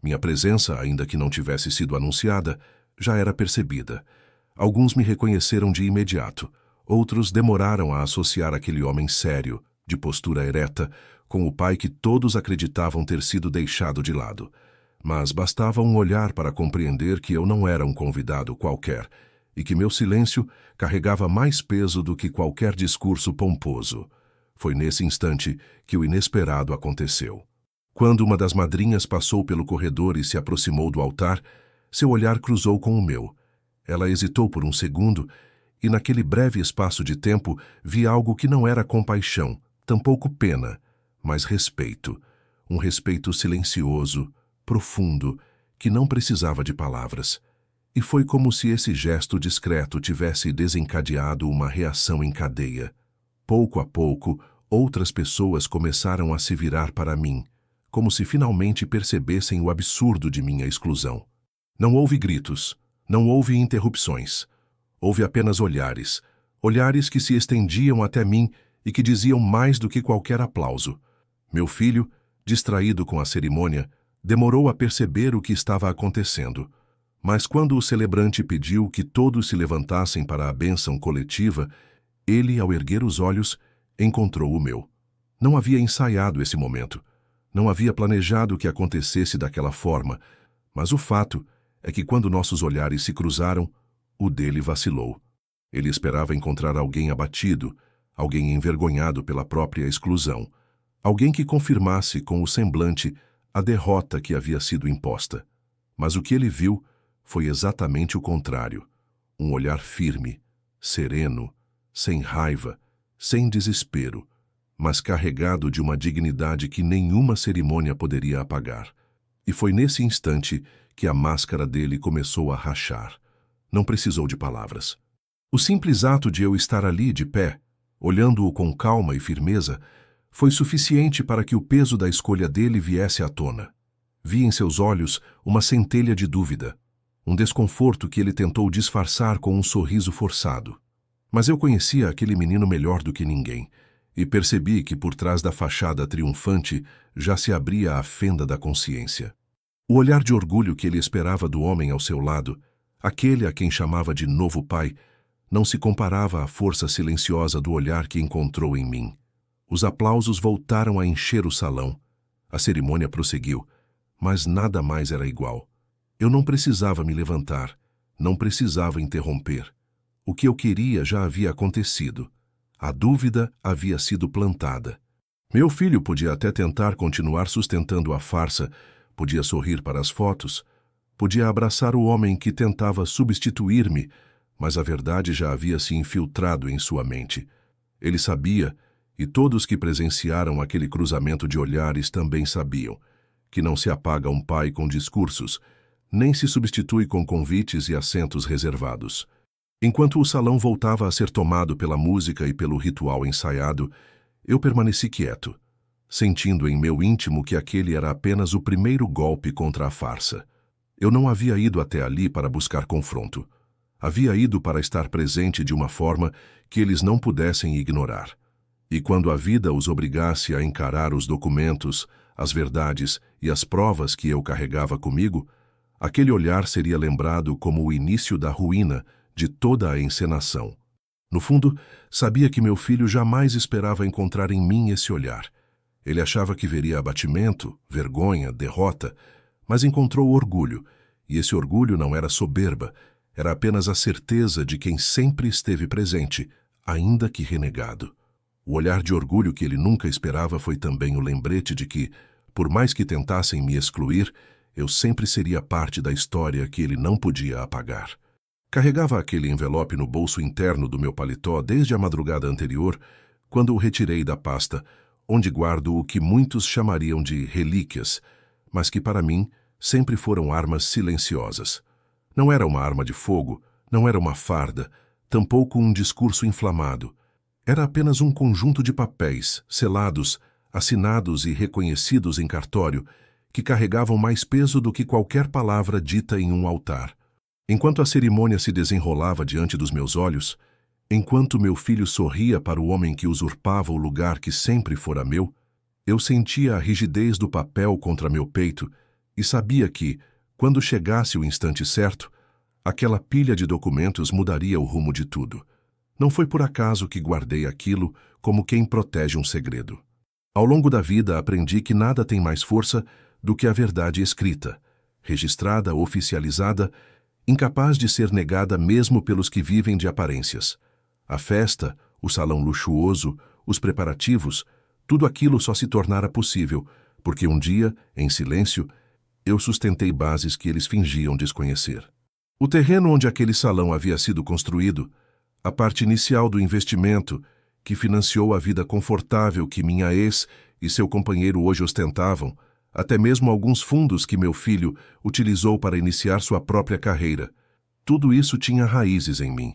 Minha presença, ainda que não tivesse sido anunciada, já era percebida. Alguns me reconheceram de imediato, outros demoraram a associar aquele homem sério, de postura ereta, com o pai que todos acreditavam ter sido deixado de lado. Mas bastava um olhar para compreender que eu não era um convidado qualquer, e que meu silêncio carregava mais peso do que qualquer discurso pomposo. Foi nesse instante que o inesperado aconteceu. Quando uma das madrinhas passou pelo corredor e se aproximou do altar, seu olhar cruzou com o meu. Ela hesitou por um segundo, e naquele breve espaço de tempo vi algo que não era compaixão, tampouco pena, mas respeito. Um respeito silencioso, profundo, que não precisava de palavras. E foi como se esse gesto discreto tivesse desencadeado uma reação em cadeia. Pouco a pouco, outras pessoas começaram a se virar para mim, como se finalmente percebessem o absurdo de minha exclusão. Não houve gritos, não houve interrupções. Houve apenas olhares, olhares que se estendiam até mim e que diziam mais do que qualquer aplauso. Meu filho, distraído com a cerimônia, demorou a perceber o que estava acontecendo. Mas quando o celebrante pediu que todos se levantassem para a bênção coletiva, ele, ao erguer os olhos, encontrou o meu. Não havia ensaiado esse momento. Não havia planejado que acontecesse daquela forma, mas o fato é que quando nossos olhares se cruzaram, o dele vacilou. Ele esperava encontrar alguém abatido, alguém envergonhado pela própria exclusão, alguém que confirmasse com o semblante a derrota que havia sido imposta. Mas o que ele viu foi exatamente o contrário. Um olhar firme, sereno, sem raiva, sem desespero, mas carregado de uma dignidade que nenhuma cerimônia poderia apagar. E foi nesse instante que a máscara dele começou a rachar. Não precisou de palavras. O simples ato de eu estar ali de pé, olhando-o com calma e firmeza, foi suficiente para que o peso da escolha dele viesse à tona. Vi em seus olhos uma centelha de dúvida, um desconforto que ele tentou disfarçar com um sorriso forçado. Mas eu conhecia aquele menino melhor do que ninguém, e percebi que por trás da fachada triunfante já se abria a fenda da consciência. O olhar de orgulho que ele esperava do homem ao seu lado, aquele a quem chamava de novo pai, não se comparava à força silenciosa do olhar que encontrou em mim. Os aplausos voltaram a encher o salão. A cerimônia prosseguiu, mas nada mais era igual. Eu não precisava me levantar, não precisava interromper. O que eu queria já havia acontecido. A dúvida havia sido plantada. Meu filho podia até tentar continuar sustentando a farsa, podia sorrir para as fotos, podia abraçar o homem que tentava substituir-me, mas a verdade já havia se infiltrado em sua mente. Ele sabia, e todos que presenciaram aquele cruzamento de olhares também sabiam, que não se apaga um pai com discursos, nem se substitui com convites e assentos reservados. Enquanto o salão voltava a ser tomado pela música e pelo ritual ensaiado, eu permaneci quieto, sentindo em meu íntimo que aquele era apenas o primeiro golpe contra a farsa. Eu não havia ido até ali para buscar confronto. Havia ido para estar presente de uma forma que eles não pudessem ignorar. E quando a vida os obrigasse a encarar os documentos, as verdades e as provas que eu carregava comigo, aquele olhar seria lembrado como o início da ruína de toda a encenação. No fundo, sabia que meu filho jamais esperava encontrar em mim esse olhar. Ele achava que veria abatimento, vergonha, derrota, mas encontrou orgulho, e esse orgulho não era soberba, era apenas a certeza de quem sempre esteve presente, ainda que renegado. O olhar de orgulho que ele nunca esperava foi também o lembrete de que, por mais que tentassem me excluir, eu sempre seria parte da história que ele não podia apagar. Carregava aquele envelope no bolso interno do meu paletó desde a madrugada anterior, quando o retirei da pasta, onde guardo o que muitos chamariam de relíquias, mas que para mim sempre foram armas silenciosas. Não era uma arma de fogo, não era uma farda, tampouco um discurso inflamado. Era apenas um conjunto de papéis, selados, assinados e reconhecidos em cartório, que carregavam mais peso do que qualquer palavra dita em um altar. Enquanto a cerimônia se desenrolava diante dos meus olhos, enquanto meu filho sorria para o homem que usurpava o lugar que sempre fora meu, eu sentia a rigidez do papel contra meu peito e sabia que, quando chegasse o instante certo, aquela pilha de documentos mudaria o rumo de tudo. Não foi por acaso que guardei aquilo como quem protege um segredo. Ao longo da vida aprendi que nada tem mais força do que a verdade escrita, registrada, oficializada, incapaz de ser negada mesmo pelos que vivem de aparências. A festa, o salão luxuoso, os preparativos, tudo aquilo só se tornara possível, porque um dia, em silêncio, eu sustentei bases que eles fingiam desconhecer. O terreno onde aquele salão havia sido construído, a parte inicial do investimento, que financiou a vida confortável que minha ex e seu companheiro hoje ostentavam, até mesmo alguns fundos que meu filho utilizou para iniciar sua própria carreira. Tudo isso tinha raízes em mim,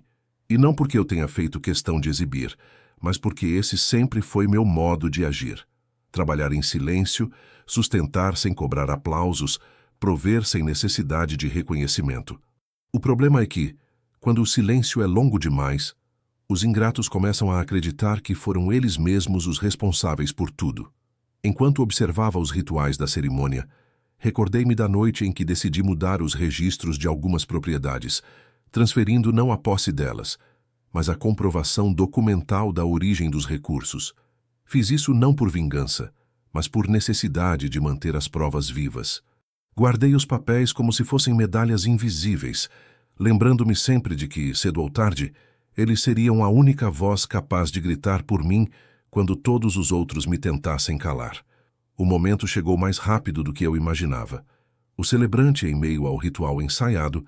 e não porque eu tenha feito questão de exibir, mas porque esse sempre foi meu modo de agir. Trabalhar em silêncio, sustentar sem cobrar aplausos, prover sem necessidade de reconhecimento. O problema é que, quando o silêncio é longo demais, os ingratos começam a acreditar que foram eles mesmos os responsáveis por tudo. Enquanto observava os rituais da cerimônia, recordei-me da noite em que decidi mudar os registros de algumas propriedades, transferindo não a posse delas, mas a comprovação documental da origem dos recursos. Fiz isso não por vingança, mas por necessidade de manter as provas vivas. Guardei os papéis como se fossem medalhas invisíveis, lembrando-me sempre de que, cedo ou tarde, eles seriam a única voz capaz de gritar por mim quando todos os outros me tentassem calar. O momento chegou mais rápido do que eu imaginava. O celebrante, em meio ao ritual ensaiado,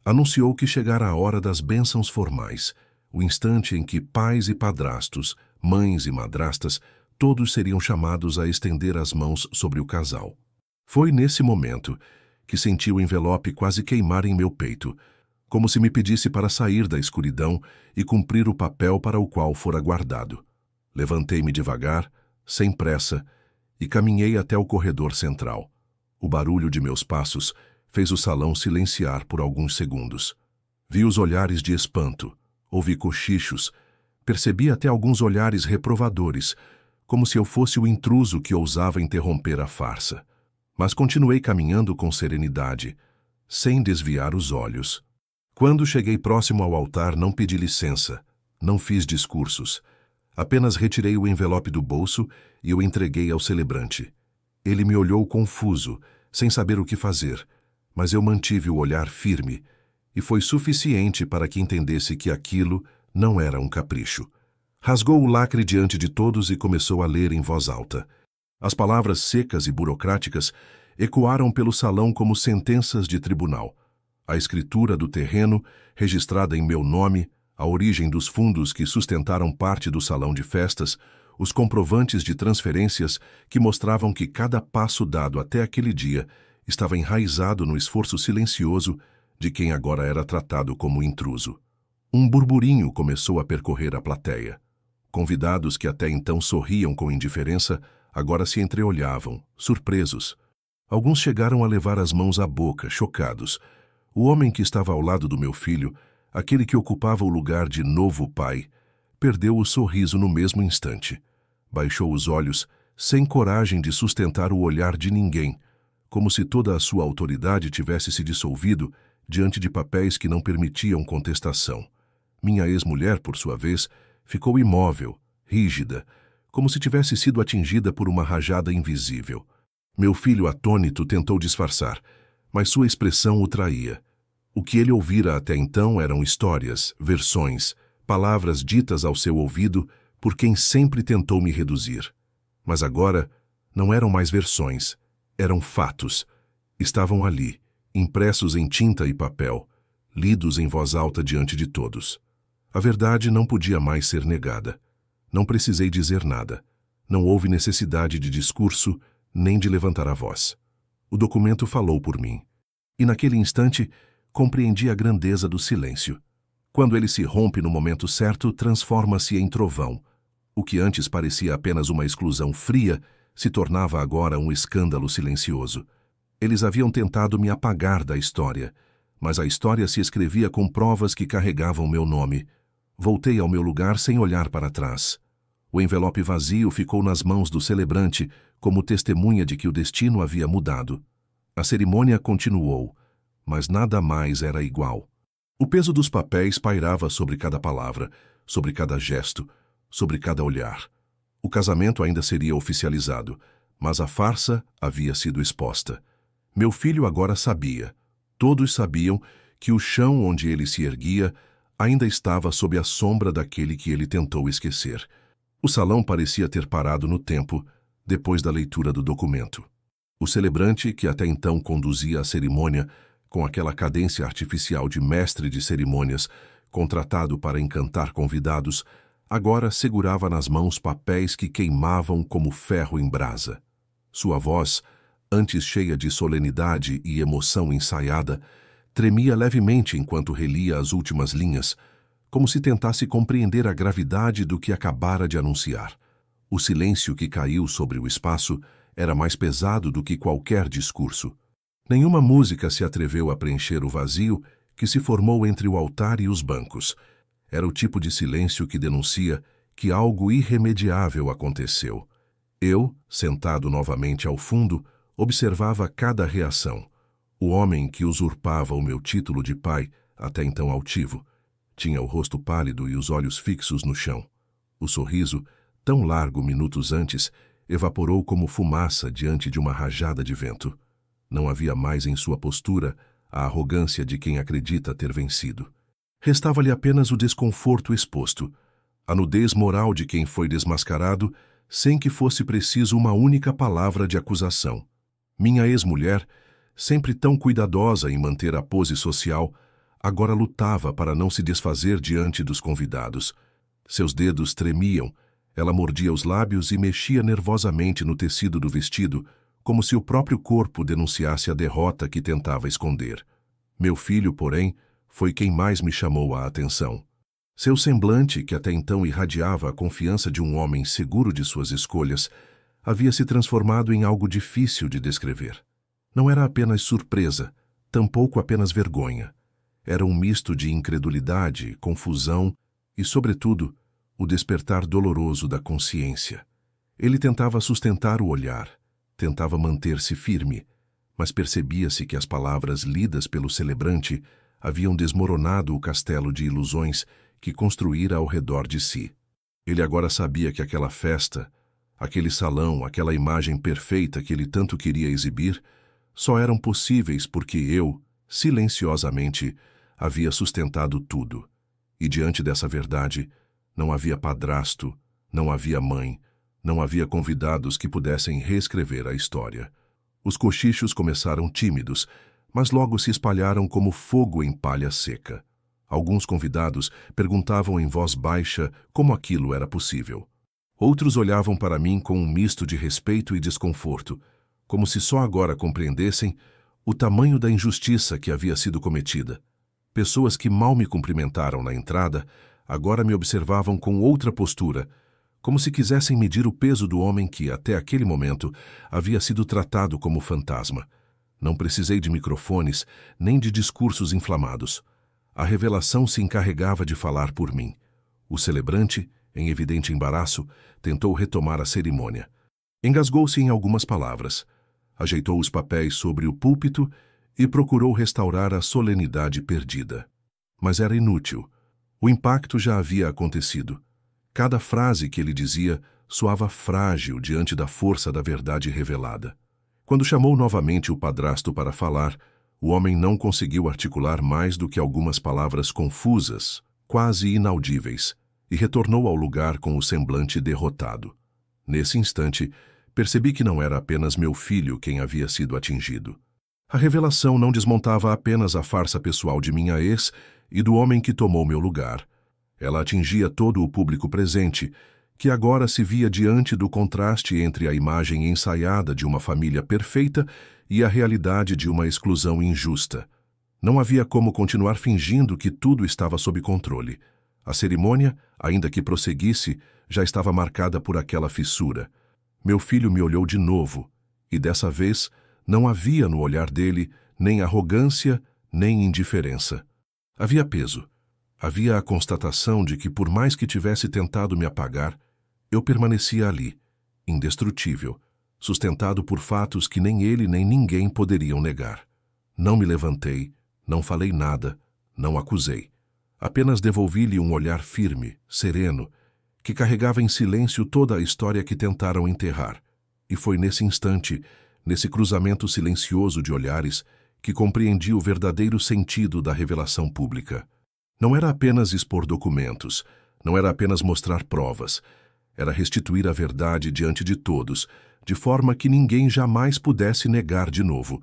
anunciou que chegara a hora das bênçãos formais, o instante em que pais e padrastos, mães e madrastas, todos seriam chamados a estender as mãos sobre o casal. Foi nesse momento que senti o envelope quase queimar em meu peito, como se me pedisse para sair da escuridão e cumprir o papel para o qual fora guardado. Levantei-me devagar, sem pressa, e caminhei até o corredor central. O barulho de meus passos fez o salão silenciar por alguns segundos. Vi os olhares de espanto, Ouvi cochichos, percebi até alguns olhares reprovadores, como se eu fosse o intruso que ousava interromper a farsa. Mas continuei caminhando com serenidade, sem desviar os olhos. Quando cheguei próximo ao altar, não pedi licença, não fiz discursos. Apenas retirei o envelope do bolso e o entreguei ao celebrante. Ele me olhou confuso, sem saber o que fazer, mas eu mantive o olhar firme, e foi suficiente para que entendesse que aquilo não era um capricho. Rasgou o lacre diante de todos e começou a ler em voz alta. As palavras secas e burocráticas ecoaram pelo salão como sentenças de tribunal. A escritura do terreno, registrada em meu nome, a origem dos fundos que sustentaram parte do salão de festas, os comprovantes de transferências que mostravam que cada passo dado até aquele dia estava enraizado no esforço silencioso de quem agora era tratado como intruso. Um burburinho começou a percorrer a plateia. Convidados que até então sorriam com indiferença, agora se entreolhavam, surpresos. Alguns chegaram a levar as mãos à boca, chocados. O homem que estava ao lado do meu filho, aquele que ocupava o lugar de novo pai, perdeu o sorriso no mesmo instante. Baixou os olhos, sem coragem de sustentar o olhar de ninguém, como se toda a sua autoridade tivesse se dissolvido diante de papéis que não permitiam contestação. Minha ex-mulher, por sua vez, ficou imóvel, rígida, como se tivesse sido atingida por uma rajada invisível. Meu filho, atônito, tentou disfarçar, mas sua expressão o traía. O que ele ouvira até então eram histórias, versões, palavras ditas ao seu ouvido por quem sempre tentou me reduzir. Mas agora não eram mais versões, eram fatos. Estavam ali, impressos em tinta e papel, lidos em voz alta diante de todos. A verdade não podia mais ser negada. Não precisei dizer nada. Não houve necessidade de discurso, nem de levantar a voz. O documento falou por mim. E naquele instante, compreendi a grandeza do silêncio. Quando ele se rompe no momento certo, transforma-se em trovão. O que antes parecia apenas uma exclusão fria, se tornava agora um escândalo silencioso. Eles haviam tentado me apagar da história, mas a história se escrevia com provas que carregavam meu nome. Voltei ao meu lugar sem olhar para trás. O envelope vazio ficou nas mãos do celebrante, como testemunha de que o destino havia mudado. A cerimônia continuou, mas nada mais era igual. O peso dos papéis pairava sobre cada palavra, sobre cada gesto, sobre cada olhar. O casamento ainda seria oficializado, mas a farsa havia sido exposta. Meu filho agora sabia, todos sabiam, que o chão onde ele se erguia ainda estava sob a sombra daquele que ele tentou esquecer. O salão parecia ter parado no tempo, depois da leitura do documento. O celebrante, que até então conduzia a cerimônia com aquela cadência artificial de mestre de cerimônias, contratado para encantar convidados, agora segurava nas mãos papéis que queimavam como ferro em brasa. Sua voz, antes cheia de solenidade e emoção ensaiada, tremia levemente enquanto relia as últimas linhas, como se tentasse compreender a gravidade do que acabara de anunciar. O silêncio que caiu sobre o espaço era mais pesado do que qualquer discurso. Nenhuma música se atreveu a preencher o vazio que se formou entre o altar e os bancos. Era o tipo de silêncio que denuncia que algo irremediável aconteceu. Eu, sentado novamente ao fundo, observava cada reação. O homem que usurpava o meu título de pai, até então altivo, tinha o rosto pálido e os olhos fixos no chão. O sorriso, tão largo minutos antes, evaporou como fumaça diante de uma rajada de vento. Não havia mais em sua postura a arrogância de quem acredita ter vencido. Restava-lhe apenas o desconforto exposto, a nudez moral de quem foi desmascarado sem que fosse preciso uma única palavra de acusação. Minha ex-mulher, sempre tão cuidadosa em manter a pose social, agora lutava para não se desfazer diante dos convidados. Seus dedos tremiam, ela mordia os lábios e mexia nervosamente no tecido do vestido, como se o próprio corpo denunciasse a derrota que tentava esconder. Meu filho, porém, foi quem mais me chamou a atenção. Seu semblante, que até então irradiava a confiança de um homem seguro de suas escolhas, havia se transformado em algo difícil de descrever. Não era apenas surpresa, tampouco apenas vergonha. Era um misto de incredulidade, confusão e, sobretudo, o despertar doloroso da consciência. Ele tentava sustentar o olhar, tentava manter-se firme, mas percebia-se que as palavras lidas pelo celebrante haviam desmoronado o castelo de ilusões que construíra ao redor de si. Ele agora sabia que aquela festa, aquele salão, aquela imagem perfeita que ele tanto queria exibir, só eram possíveis porque eu, silenciosamente, havia sustentado tudo. E diante dessa verdade, não havia padrasto, não havia mãe, não havia convidados que pudessem reescrever a história. Os cochichos começaram tímidos, mas logo se espalharam como fogo em palha seca. Alguns convidados perguntavam em voz baixa como aquilo era possível. Outros olhavam para mim com um misto de respeito e desconforto, como se só agora compreendessem o tamanho da injustiça que havia sido cometida. Pessoas que mal me cumprimentaram na entrada agora me observavam com outra postura, como se quisessem medir o peso do homem que, até aquele momento, havia sido tratado como fantasma. Não precisei de microfones, nem de discursos inflamados. A revelação se encarregava de falar por mim. O celebrante, em evidente embaraço, tentou retomar a cerimônia. Engasgou-se em algumas palavras, ajeitou os papéis sobre o púlpito e procurou restaurar a solenidade perdida. Mas era inútil. O impacto já havia acontecido. Cada frase que ele dizia soava frágil diante da força da verdade revelada. Quando chamou novamente o padrasto para falar, o homem não conseguiu articular mais do que algumas palavras confusas, quase inaudíveis, e retornou ao lugar com o semblante derrotado. Nesse instante, percebi que não era apenas meu filho quem havia sido atingido. A revelação não desmontava apenas a farsa pessoal de minha ex e do homem que tomou meu lugar. Ela atingia todo o público presente, que agora se via diante do contraste entre a imagem ensaiada de uma família perfeita e a realidade de uma exclusão injusta. Não havia como continuar fingindo que tudo estava sob controle. A cerimônia, ainda que prosseguisse, já estava marcada por aquela fissura. Meu filho me olhou de novo, e dessa vez não havia no olhar dele nem arrogância, nem indiferença. Havia peso. Havia a constatação de que, por mais que tivesse tentado me apagar, eu permanecia ali, indestrutível, sustentado por fatos que nem ele nem ninguém poderiam negar. Não me levantei, não falei nada, não acusei. Apenas devolvi-lhe um olhar firme, sereno, que carregava em silêncio toda a história que tentaram enterrar. E foi nesse instante, nesse cruzamento silencioso de olhares, que compreendi o verdadeiro sentido da revelação pública. Não era apenas expor documentos, não era apenas mostrar provas, era restituir a verdade diante de todos, de forma que ninguém jamais pudesse negar de novo.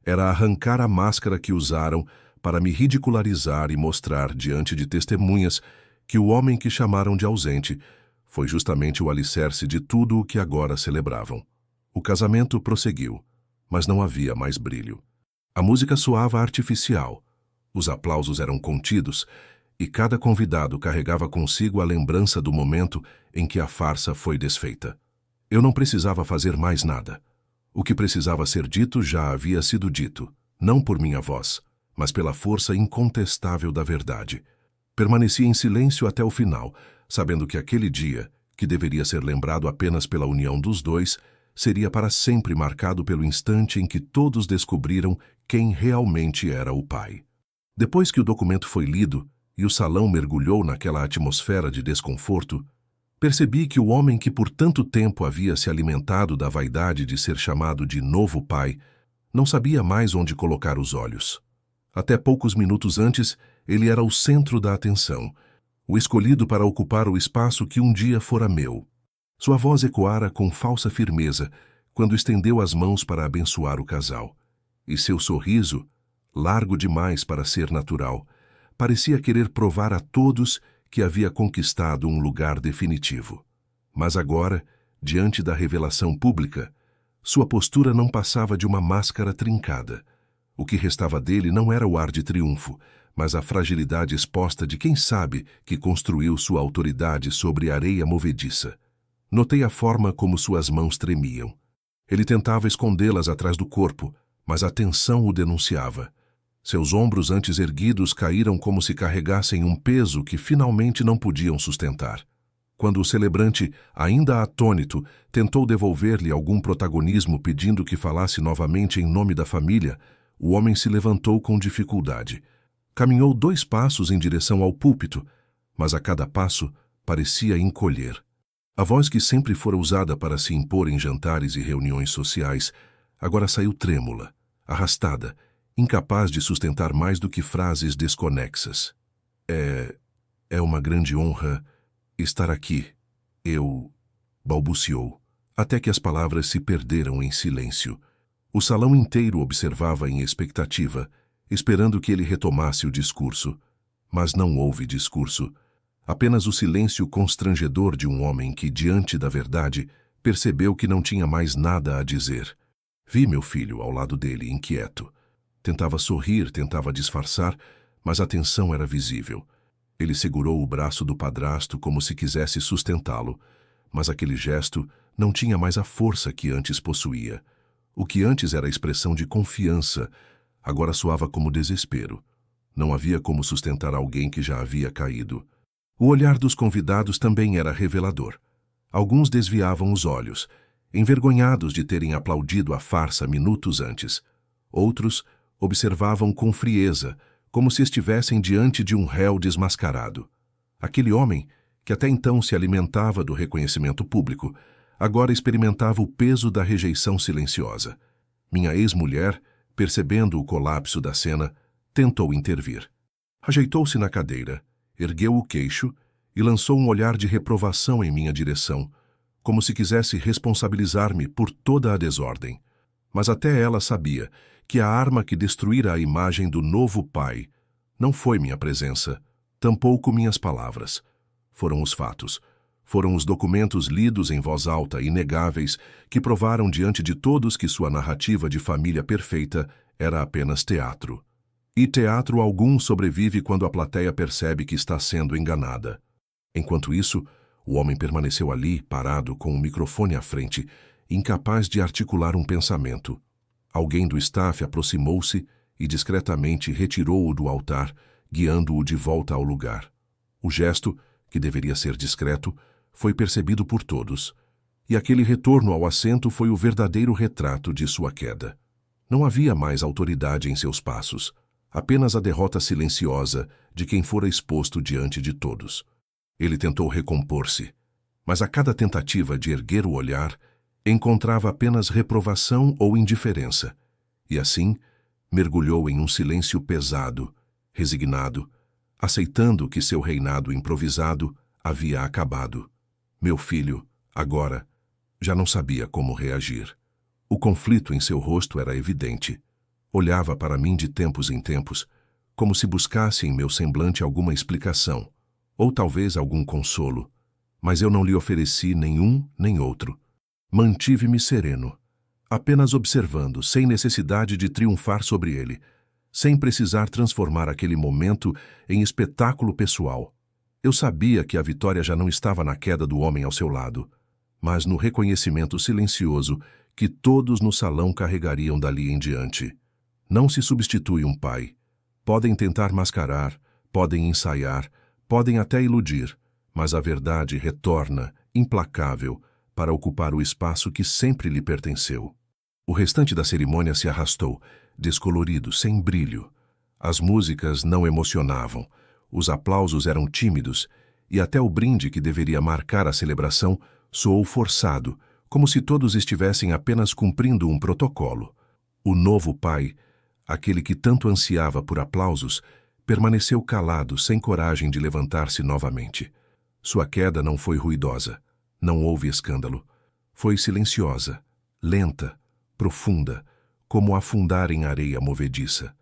Era arrancar a máscara que usaram para me ridicularizar e mostrar diante de testemunhas que o homem que chamaram de ausente foi justamente o alicerce de tudo o que agora celebravam. O casamento prosseguiu, mas não havia mais brilho. A música soava artificial, os aplausos eram contidos e cada convidado carregava consigo a lembrança do momento em que a farsa foi desfeita. Eu não precisava fazer mais nada. O que precisava ser dito já havia sido dito, não por minha voz, mas pela força incontestável da verdade. Permaneci em silêncio até o final, sabendo que aquele dia, que deveria ser lembrado apenas pela união dos dois, seria para sempre marcado pelo instante em que todos descobriram quem realmente era o pai. Depois que o documento foi lido e o salão mergulhou naquela atmosfera de desconforto, percebi que o homem que por tanto tempo havia se alimentado da vaidade de ser chamado de novo pai, não sabia mais onde colocar os olhos. Até poucos minutos antes, ele era o centro da atenção, o escolhido para ocupar o espaço que um dia fora meu. Sua voz ecoara com falsa firmeza quando estendeu as mãos para abençoar o casal. E seu sorriso, largo demais para ser natural, parecia querer provar a todos que havia conquistado um lugar definitivo. Mas agora, diante da revelação pública, sua postura não passava de uma máscara trincada. O que restava dele não era o ar de triunfo, mas a fragilidade exposta de quem sabe que construiu sua autoridade sobre areia movediça. Notei a forma como suas mãos tremiam. Ele tentava escondê-las atrás do corpo, mas a tensão o denunciava. Seus ombros antes erguidos caíram como se carregassem um peso que finalmente não podiam sustentar. Quando o celebrante, ainda atônito, tentou devolver-lhe algum protagonismo pedindo que falasse novamente em nome da família, o homem se levantou com dificuldade. Caminhou 2 passos em direção ao púlpito, mas a cada passo parecia encolher. A voz que sempre fora usada para se impor em jantares e reuniões sociais agora saiu trêmula, arrastada, incapaz de sustentar mais do que frases desconexas. É uma grande honra estar aqui. Balbuciou, até que as palavras se perderam em silêncio. O salão inteiro observava em expectativa, esperando que ele retomasse o discurso. Mas não houve discurso. Apenas o silêncio constrangedor de um homem que, diante da verdade, percebeu que não tinha mais nada a dizer. Vi meu filho ao lado dele, inquieto. Tentava sorrir, tentava disfarçar, mas a tensão era visível. Ele segurou o braço do padrasto como se quisesse sustentá-lo, mas aquele gesto não tinha mais a força que antes possuía. O que antes era expressão de confiança, agora soava como desespero. Não havia como sustentar alguém que já havia caído. O olhar dos convidados também era revelador. Alguns desviavam os olhos, envergonhados de terem aplaudido a farsa minutos antes. Outros observavam com frieza, como se estivessem diante de um réu desmascarado. Aquele homem, que até então se alimentava do reconhecimento público, agora experimentava o peso da rejeição silenciosa. Minha ex-mulher, percebendo o colapso da cena, tentou intervir. Ajeitou-se na cadeira, ergueu o queixo e lançou um olhar de reprovação em minha direção, como se quisesse responsabilizar-me por toda a desordem. Mas até ela sabia que a arma que destruíra a imagem do novo pai não foi minha presença, tampouco minhas palavras. Foram os fatos. Foram os documentos lidos em voz alta, inegáveis, que provaram diante de todos que sua narrativa de família perfeita era apenas teatro. E teatro algum sobrevive quando a plateia percebe que está sendo enganada. Enquanto isso, o homem permaneceu ali, parado, com o microfone à frente, incapaz de articular um pensamento. Alguém do staff aproximou-se e discretamente retirou-o do altar, guiando-o de volta ao lugar. O gesto, que deveria ser discreto, foi percebido por todos, e aquele retorno ao assento foi o verdadeiro retrato de sua queda. Não havia mais autoridade em seus passos, apenas a derrota silenciosa de quem fora exposto diante de todos. Ele tentou recompor-se, mas a cada tentativa de erguer o olhar, encontrava apenas reprovação ou indiferença, e assim mergulhou em um silêncio pesado, resignado, aceitando que seu reinado improvisado havia acabado. Meu filho, agora, já não sabia como reagir. O conflito em seu rosto era evidente. Olhava para mim de tempos em tempos, como se buscasse em meu semblante alguma explicação, ou talvez algum consolo, mas eu não lhe ofereci nenhum nem outro. Mantive-me sereno, apenas observando, sem necessidade de triunfar sobre ele, sem precisar transformar aquele momento em espetáculo pessoal. Eu sabia que a vitória já não estava na queda do homem ao seu lado, mas no reconhecimento silencioso que todos no salão carregariam dali em diante. Não se substitui um pai. Podem tentar mascarar, podem ensaiar, podem até iludir, mas a verdade retorna, implacável, para ocupar o espaço que sempre lhe pertenceu. O restante da cerimônia se arrastou, descolorido, sem brilho. As músicas não emocionavam, os aplausos eram tímidos, e até o brinde que deveria marcar a celebração soou forçado, como se todos estivessem apenas cumprindo um protocolo. O novo pai, aquele que tanto ansiava por aplausos, permaneceu calado, sem coragem de levantar-se novamente. Sua queda não foi ruidosa. Não houve escândalo. Foi silenciosa, lenta, profunda, como afundar em areia movediça.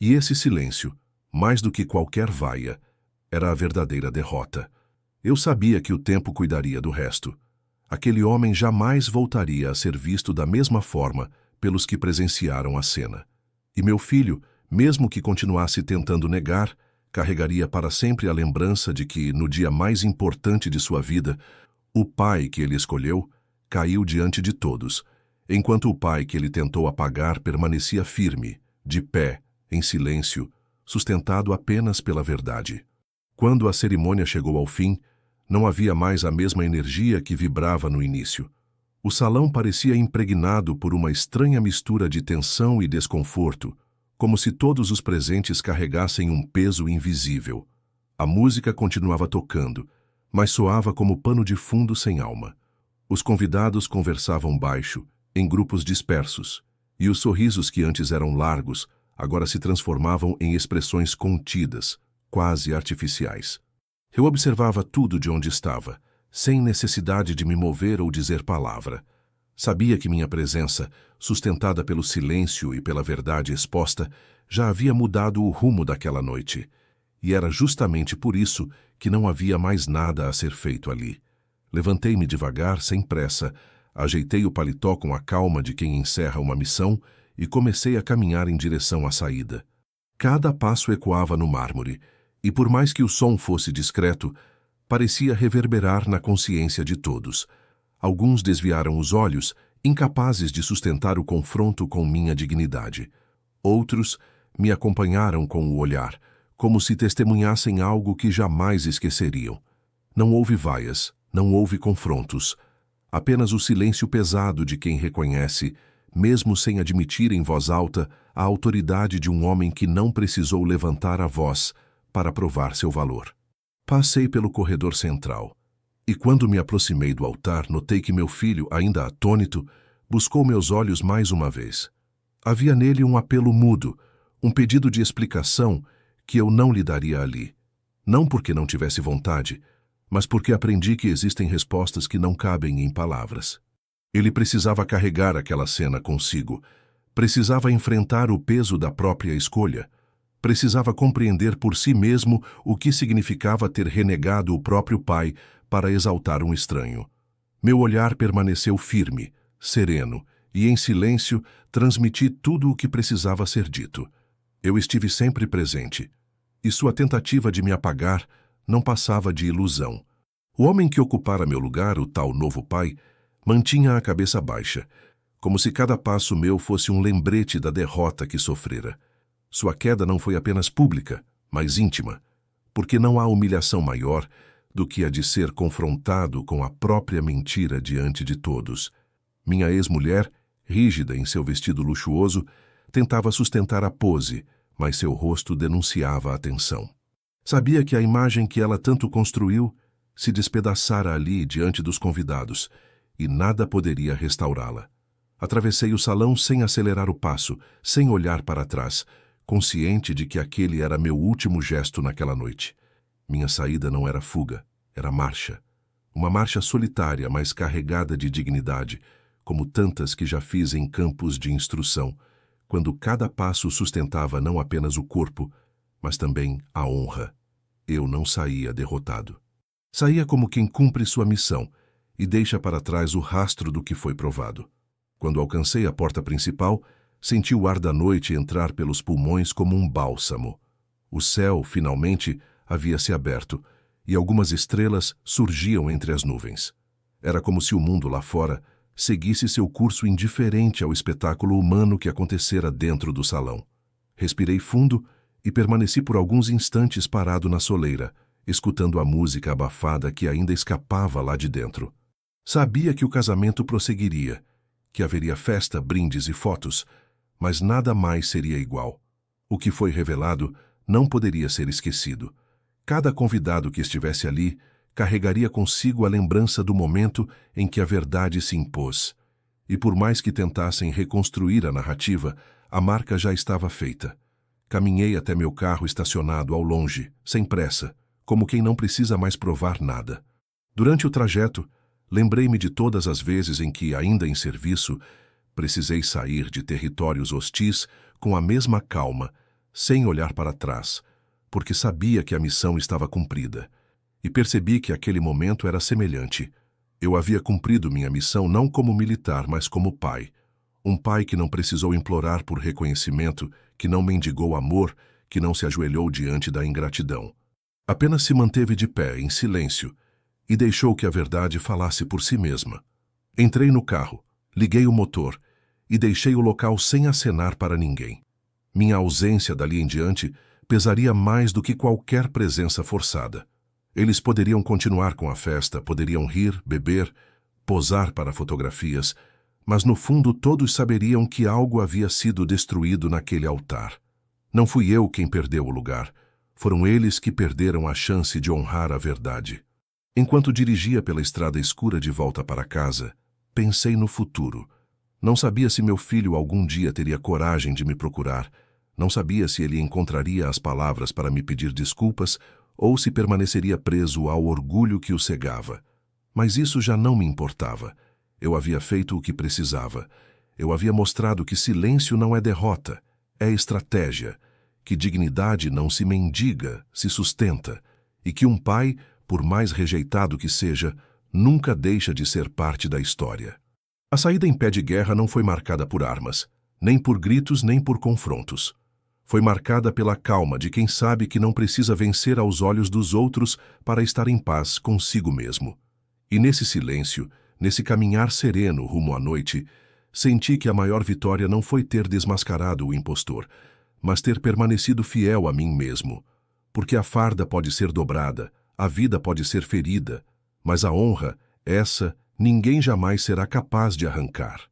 E esse silêncio, mais do que qualquer vaia, era a verdadeira derrota. Eu sabia que o tempo cuidaria do resto. Aquele homem jamais voltaria a ser visto da mesma forma pelos que presenciaram a cena. E meu filho, mesmo que continuasse tentando negar, carregaria para sempre a lembrança de que, no dia mais importante de sua vida, o pai que ele escolheu caiu diante de todos, enquanto o pai que ele tentou apagar permanecia firme, de pé, em silêncio, sustentado apenas pela verdade. Quando a cerimônia chegou ao fim, não havia mais a mesma energia que vibrava no início. O salão parecia impregnado por uma estranha mistura de tensão e desconforto, como se todos os presentes carregassem um peso invisível. A música continuava tocando, mas soava como pano de fundo sem alma. Os convidados conversavam baixo, em grupos dispersos, e os sorrisos que antes eram largos, agora se transformavam em expressões contidas, quase artificiais. Eu observava tudo de onde estava, sem necessidade de me mover ou dizer palavra. Sabia que minha presença, sustentada pelo silêncio e pela verdade exposta, já havia mudado o rumo daquela noite. E era justamente por isso que não havia mais nada a ser feito ali. Levantei-me devagar, sem pressa, ajeitei o paletó com a calma de quem encerra uma missão e comecei a caminhar em direção à saída. Cada passo ecoava no mármore, e por mais que o som fosse discreto, parecia reverberar na consciência de todos. Alguns desviaram os olhos, incapazes de sustentar o confronto com minha dignidade. Outros me acompanharam com o olhar, como se testemunhassem algo que jamais esqueceriam. Não houve vaias, não houve confrontos. Apenas o silêncio pesado de quem reconhece, mesmo sem admitir em voz alta, a autoridade de um homem que não precisou levantar a voz para provar seu valor. Passei pelo corredor central, e quando me aproximei do altar, notei que meu filho, ainda atônito, buscou meus olhos mais uma vez. Havia nele um apelo mudo, um pedido de explicação que eu não lhe daria ali. Não porque não tivesse vontade, mas porque aprendi que existem respostas que não cabem em palavras. Ele precisava carregar aquela cena consigo, precisava enfrentar o peso da própria escolha, precisava compreender por si mesmo o que significava ter renegado o próprio pai para exaltar um estranho. Meu olhar permaneceu firme, sereno, e em silêncio transmiti tudo o que precisava ser dito. Eu estive sempre presente, e sua tentativa de me apagar não passava de ilusão. O homem que ocupara meu lugar, o tal novo pai, mantinha a cabeça baixa, como se cada passo meu fosse um lembrete da derrota que sofrera. Sua queda não foi apenas pública, mas íntima, porque não há humilhação maior do que a de ser confrontado com a própria mentira diante de todos. Minha ex-mulher, rígida em seu vestido luxuoso, tentava sustentar a pose, mas seu rosto denunciava a tensão. Sabia que a imagem que ela tanto construiu se despedaçara ali diante dos convidados, e nada poderia restaurá-la. Atravessei o salão sem acelerar o passo, sem olhar para trás, consciente de que aquele era meu último gesto naquela noite. Minha saída não era fuga, era marcha. Uma marcha solitária, mas carregada de dignidade, como tantas que já fiz em campos de instrução, quando cada passo sustentava não apenas o corpo, mas também a honra. Eu não saía derrotado. Saía como quem cumpre sua missão e deixa para trás o rastro do que foi provado. Quando alcancei a porta principal, senti o ar da noite entrar pelos pulmões como um bálsamo. O céu, finalmente, havia se aberto, e algumas estrelas surgiam entre as nuvens. Era como se o mundo lá fora seguisse seu curso indiferente ao espetáculo humano que acontecera dentro do salão. Respirei fundo e permaneci por alguns instantes parado na soleira, escutando a música abafada que ainda escapava lá de dentro. Sabia que o casamento prosseguiria, que haveria festa, brindes e fotos, mas nada mais seria igual. O que foi revelado não poderia ser esquecido. Cada convidado que estivesse ali carregaria consigo a lembrança do momento em que a verdade se impôs. E por mais que tentassem reconstruir a narrativa, a marca já estava feita. Caminhei até meu carro estacionado ao longe, sem pressa, como quem não precisa mais provar nada. Durante o trajeto, lembrei-me de todas as vezes em que, ainda em serviço, precisei sair de territórios hostis com a mesma calma, sem olhar para trás, porque sabia que a missão estava cumprida. E percebi que aquele momento era semelhante. Eu havia cumprido minha missão não como militar, mas como pai. Um pai que não precisou implorar por reconhecimento, que não mendigou amor, que não se ajoelhou diante da ingratidão. Apenas se manteve de pé, em silêncio, e deixou que a verdade falasse por si mesma. Entrei no carro, liguei o motor e deixei o local sem acenar para ninguém. Minha ausência dali em diante pesaria mais do que qualquer presença forçada. Eles poderiam continuar com a festa, poderiam rir, beber, posar para fotografias, mas no fundo todos saberiam que algo havia sido destruído naquele altar. Não fui eu quem perdeu o lugar. Foram eles que perderam a chance de honrar a verdade. Enquanto dirigia pela estrada escura de volta para casa, pensei no futuro. Não sabia se meu filho algum dia teria coragem de me procurar. Não sabia se ele encontraria as palavras para me pedir desculpas ou se permaneceria preso ao orgulho que o cegava. Mas isso já não me importava. Eu havia feito o que precisava. Eu havia mostrado que silêncio não é derrota, é estratégia, que dignidade não se mendiga, se sustenta, e que um pai, por mais rejeitado que seja, nunca deixa de ser parte da história. A saída em pé de guerra não foi marcada por armas, nem por gritos, nem por confrontos. Foi marcada pela calma de quem sabe que não precisa vencer aos olhos dos outros para estar em paz consigo mesmo. E nesse silêncio, nesse caminhar sereno rumo à noite, senti que a maior vitória não foi ter desmascarado o impostor, mas ter permanecido fiel a mim mesmo. Porque a farda pode ser dobrada, a vida pode ser ferida, mas a honra, essa, ninguém jamais será capaz de arrancar.